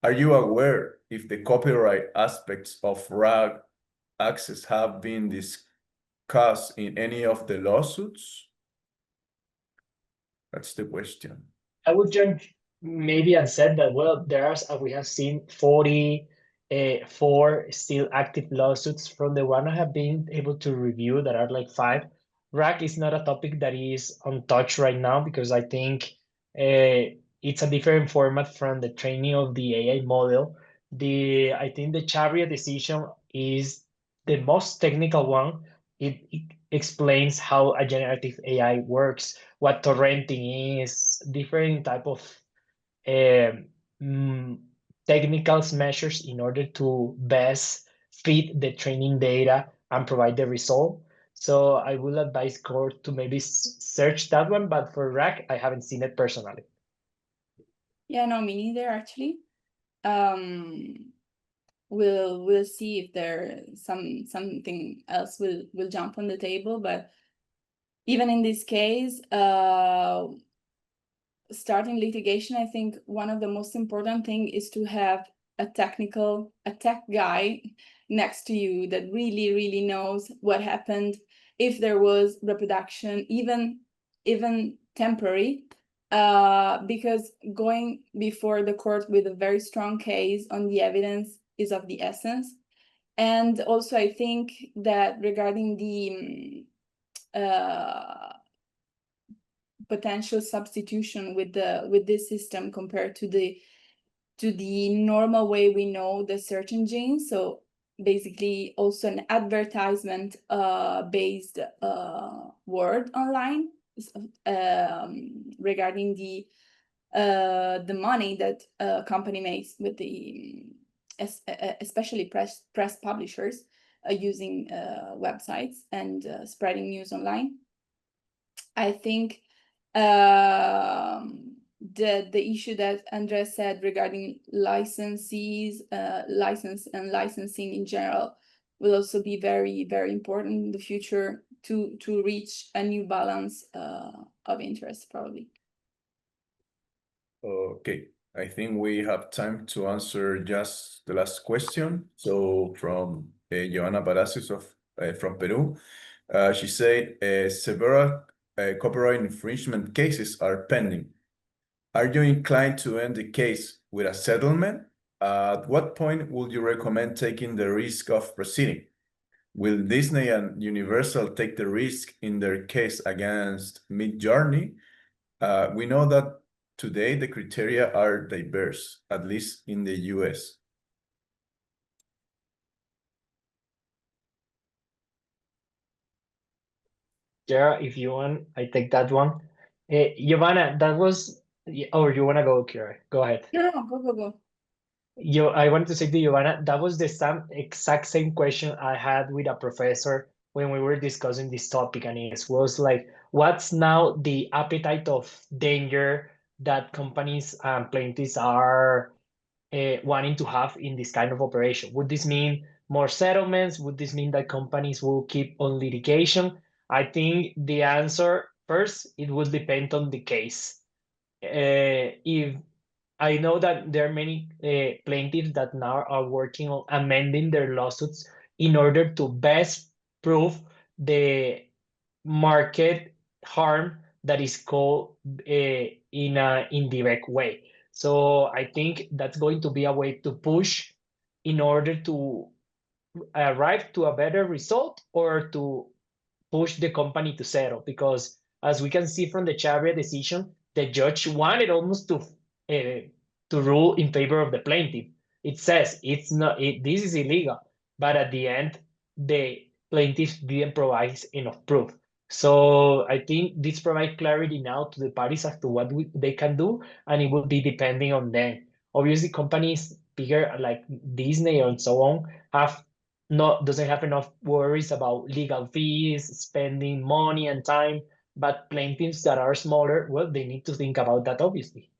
Are you aware if the copyright aspects of RAG access have been discussed in any of the lawsuits? That's the question. I would jump maybe and said that, well, we have seen 44 still active lawsuits from the one I have been able to review that are like 5. RAG is not a topic that is untouched right now because I think it's a different format from the training of the AI model. I think the Chavria decision is the most technical one. It explains how a generative AI works, what torrenting is, different type of technical measures in order to best fit the training data and provide the result. So I will advise Court to maybe search that one, but for RAG, I haven't seen it personally. Yeah, no, me neither, actually. We'll see if there something else will jump on the table, but even in this case, starting litigation, I think one of the most important thing is to have a tech guy next to you that really knows what happened, if there was reproduction, even temporary, because going before the court with a very strong case on the evidence is of the essence. And also I think that regarding the potential substitution with this system compared to the normal way we know the search engine, so basically also an advertisement based word online, regarding the money that a company makes with the especially press publishers using websites and spreading news online. I think the issue that Andres said regarding licenses, licensing in general will also be very important in the future to reach a new balance of interest, probably. Okay, I think we have time to answer just the last question. So from Joana Palacios from Peru, she said several copyright infringement cases are pending. Are you inclined to end the case with a settlement? At what point would you recommend taking the risk of proceeding? Will Disney and Universal take the risk in their case against Midjourney? We know that today the criteria are diverse, at least in the US. Chiara, if you want, I take that one. Giovanna, that was, or you want to go, Chiara? Go ahead. No, go. I wanted to say to Giovanna, that was the exact same question I had with a professor when we were discussing this topic, and it was like, what's now the appetite of danger that companies and plaintiffs are wanting to have in this kind of operation? Would this mean more settlements? Would this mean that companies will keep on litigation? I think the answer first, it will depend on the case. If I know that there are many plaintiffs that now are working on amending their lawsuits in order to best prove the market harm that is called in an indirect way. So I think that's going to be a way to push in order to arrive to a better result or to push the company to settle, because as we can see from the Chiara decision, the judge wanted almost to rule in favor of the plaintiff. It says it's not this is illegal, but at the end, the plaintiff didn't provide enough proof. So I think this provides clarity now to the parties as to what they can do, and it will be depending on them. Obviously, companies bigger like Disney and so on doesn't have enough worries about legal fees, spending money and time, but plaintiffs that are smaller, well, they need to think about that, obviously.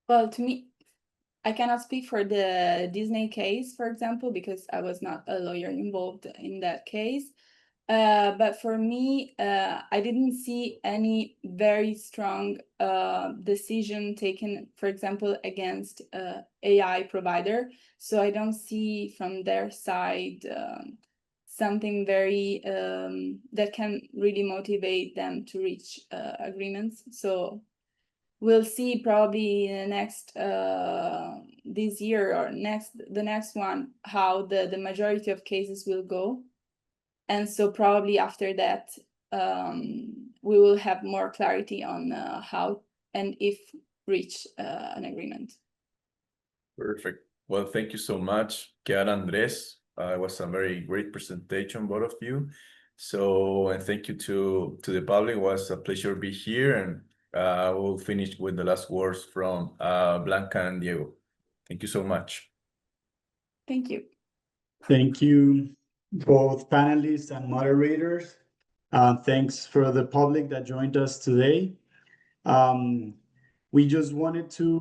Well, to me, I cannot speak for the Disney case, for example, because I was not a lawyer involved in that case. But for me, I didn't see any very strong decision taken, for example, against AI provider. So I don't see from their side something very that can really motivate them to reach agreements. So we'll see probably in the next this year or the next one how the majority of cases will go. And so probably after that, we will have more clarity on how and if reach an agreement. Perfect. Well, thank you so much, Chiara, Andres. It was a very great presentation, both of you. So, and thank you to the public. It was a pleasure to be here, and we'll finish with the last words from Blanca and Diego. Thank you so much. Thank you. Thank you, both panelists and moderators. Thanks for the public that joined us today. We just wanted to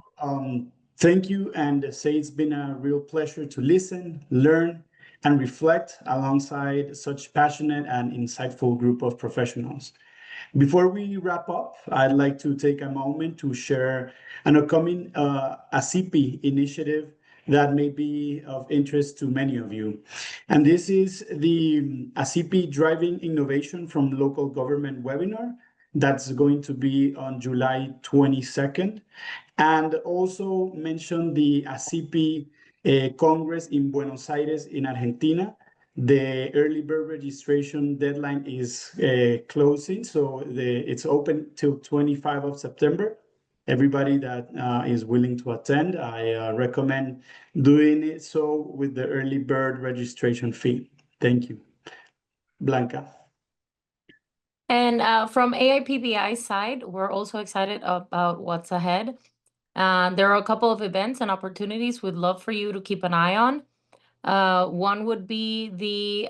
thank you and say it's been a real pleasure to listen, learn, and reflect alongside such passionate and insightful group of professionals. Before we wrap up, I'd like to take a moment to share an upcoming ASIPI initiative that may be of interest to many of you. And this is the ASIPI Driving Innovation from Local Government webinar that's going to be on July 22nd. And also mention the ASIPI Congress in Buenos Aires in Argentina. The early bird registration deadline is closing, so it's open till 25 of September. Everybody that is willing to attend, I recommend doing it so with the early bird registration fee. Thank you. Blanca. And from AIPPI side, we're also excited about what's ahead. There are a couple of events and opportunities we'd love for you to keep an eye on. One would be the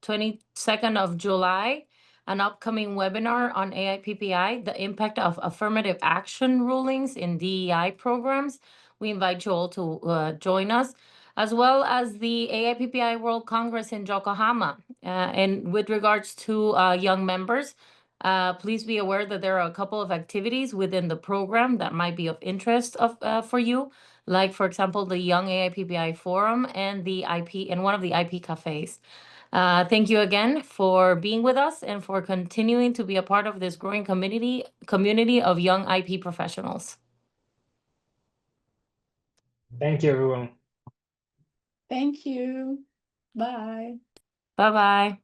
22nd of July, an upcoming webinar on AIPPI, the impact of affirmative action rulings in DEI programs. We invite you all to join us, as well as the AIPPI World Congress in Yokohama. And with regards to young members, please be aware that there are a couple of activities within the program that might be of interest for you, like, for example, the Young AIPPI Forum and one of the IP cafes. Thank you again for being with us and for continuing to be a part of this growing community of young IP professionals. Thank you, everyone. Thank you. Bye. Bye-bye.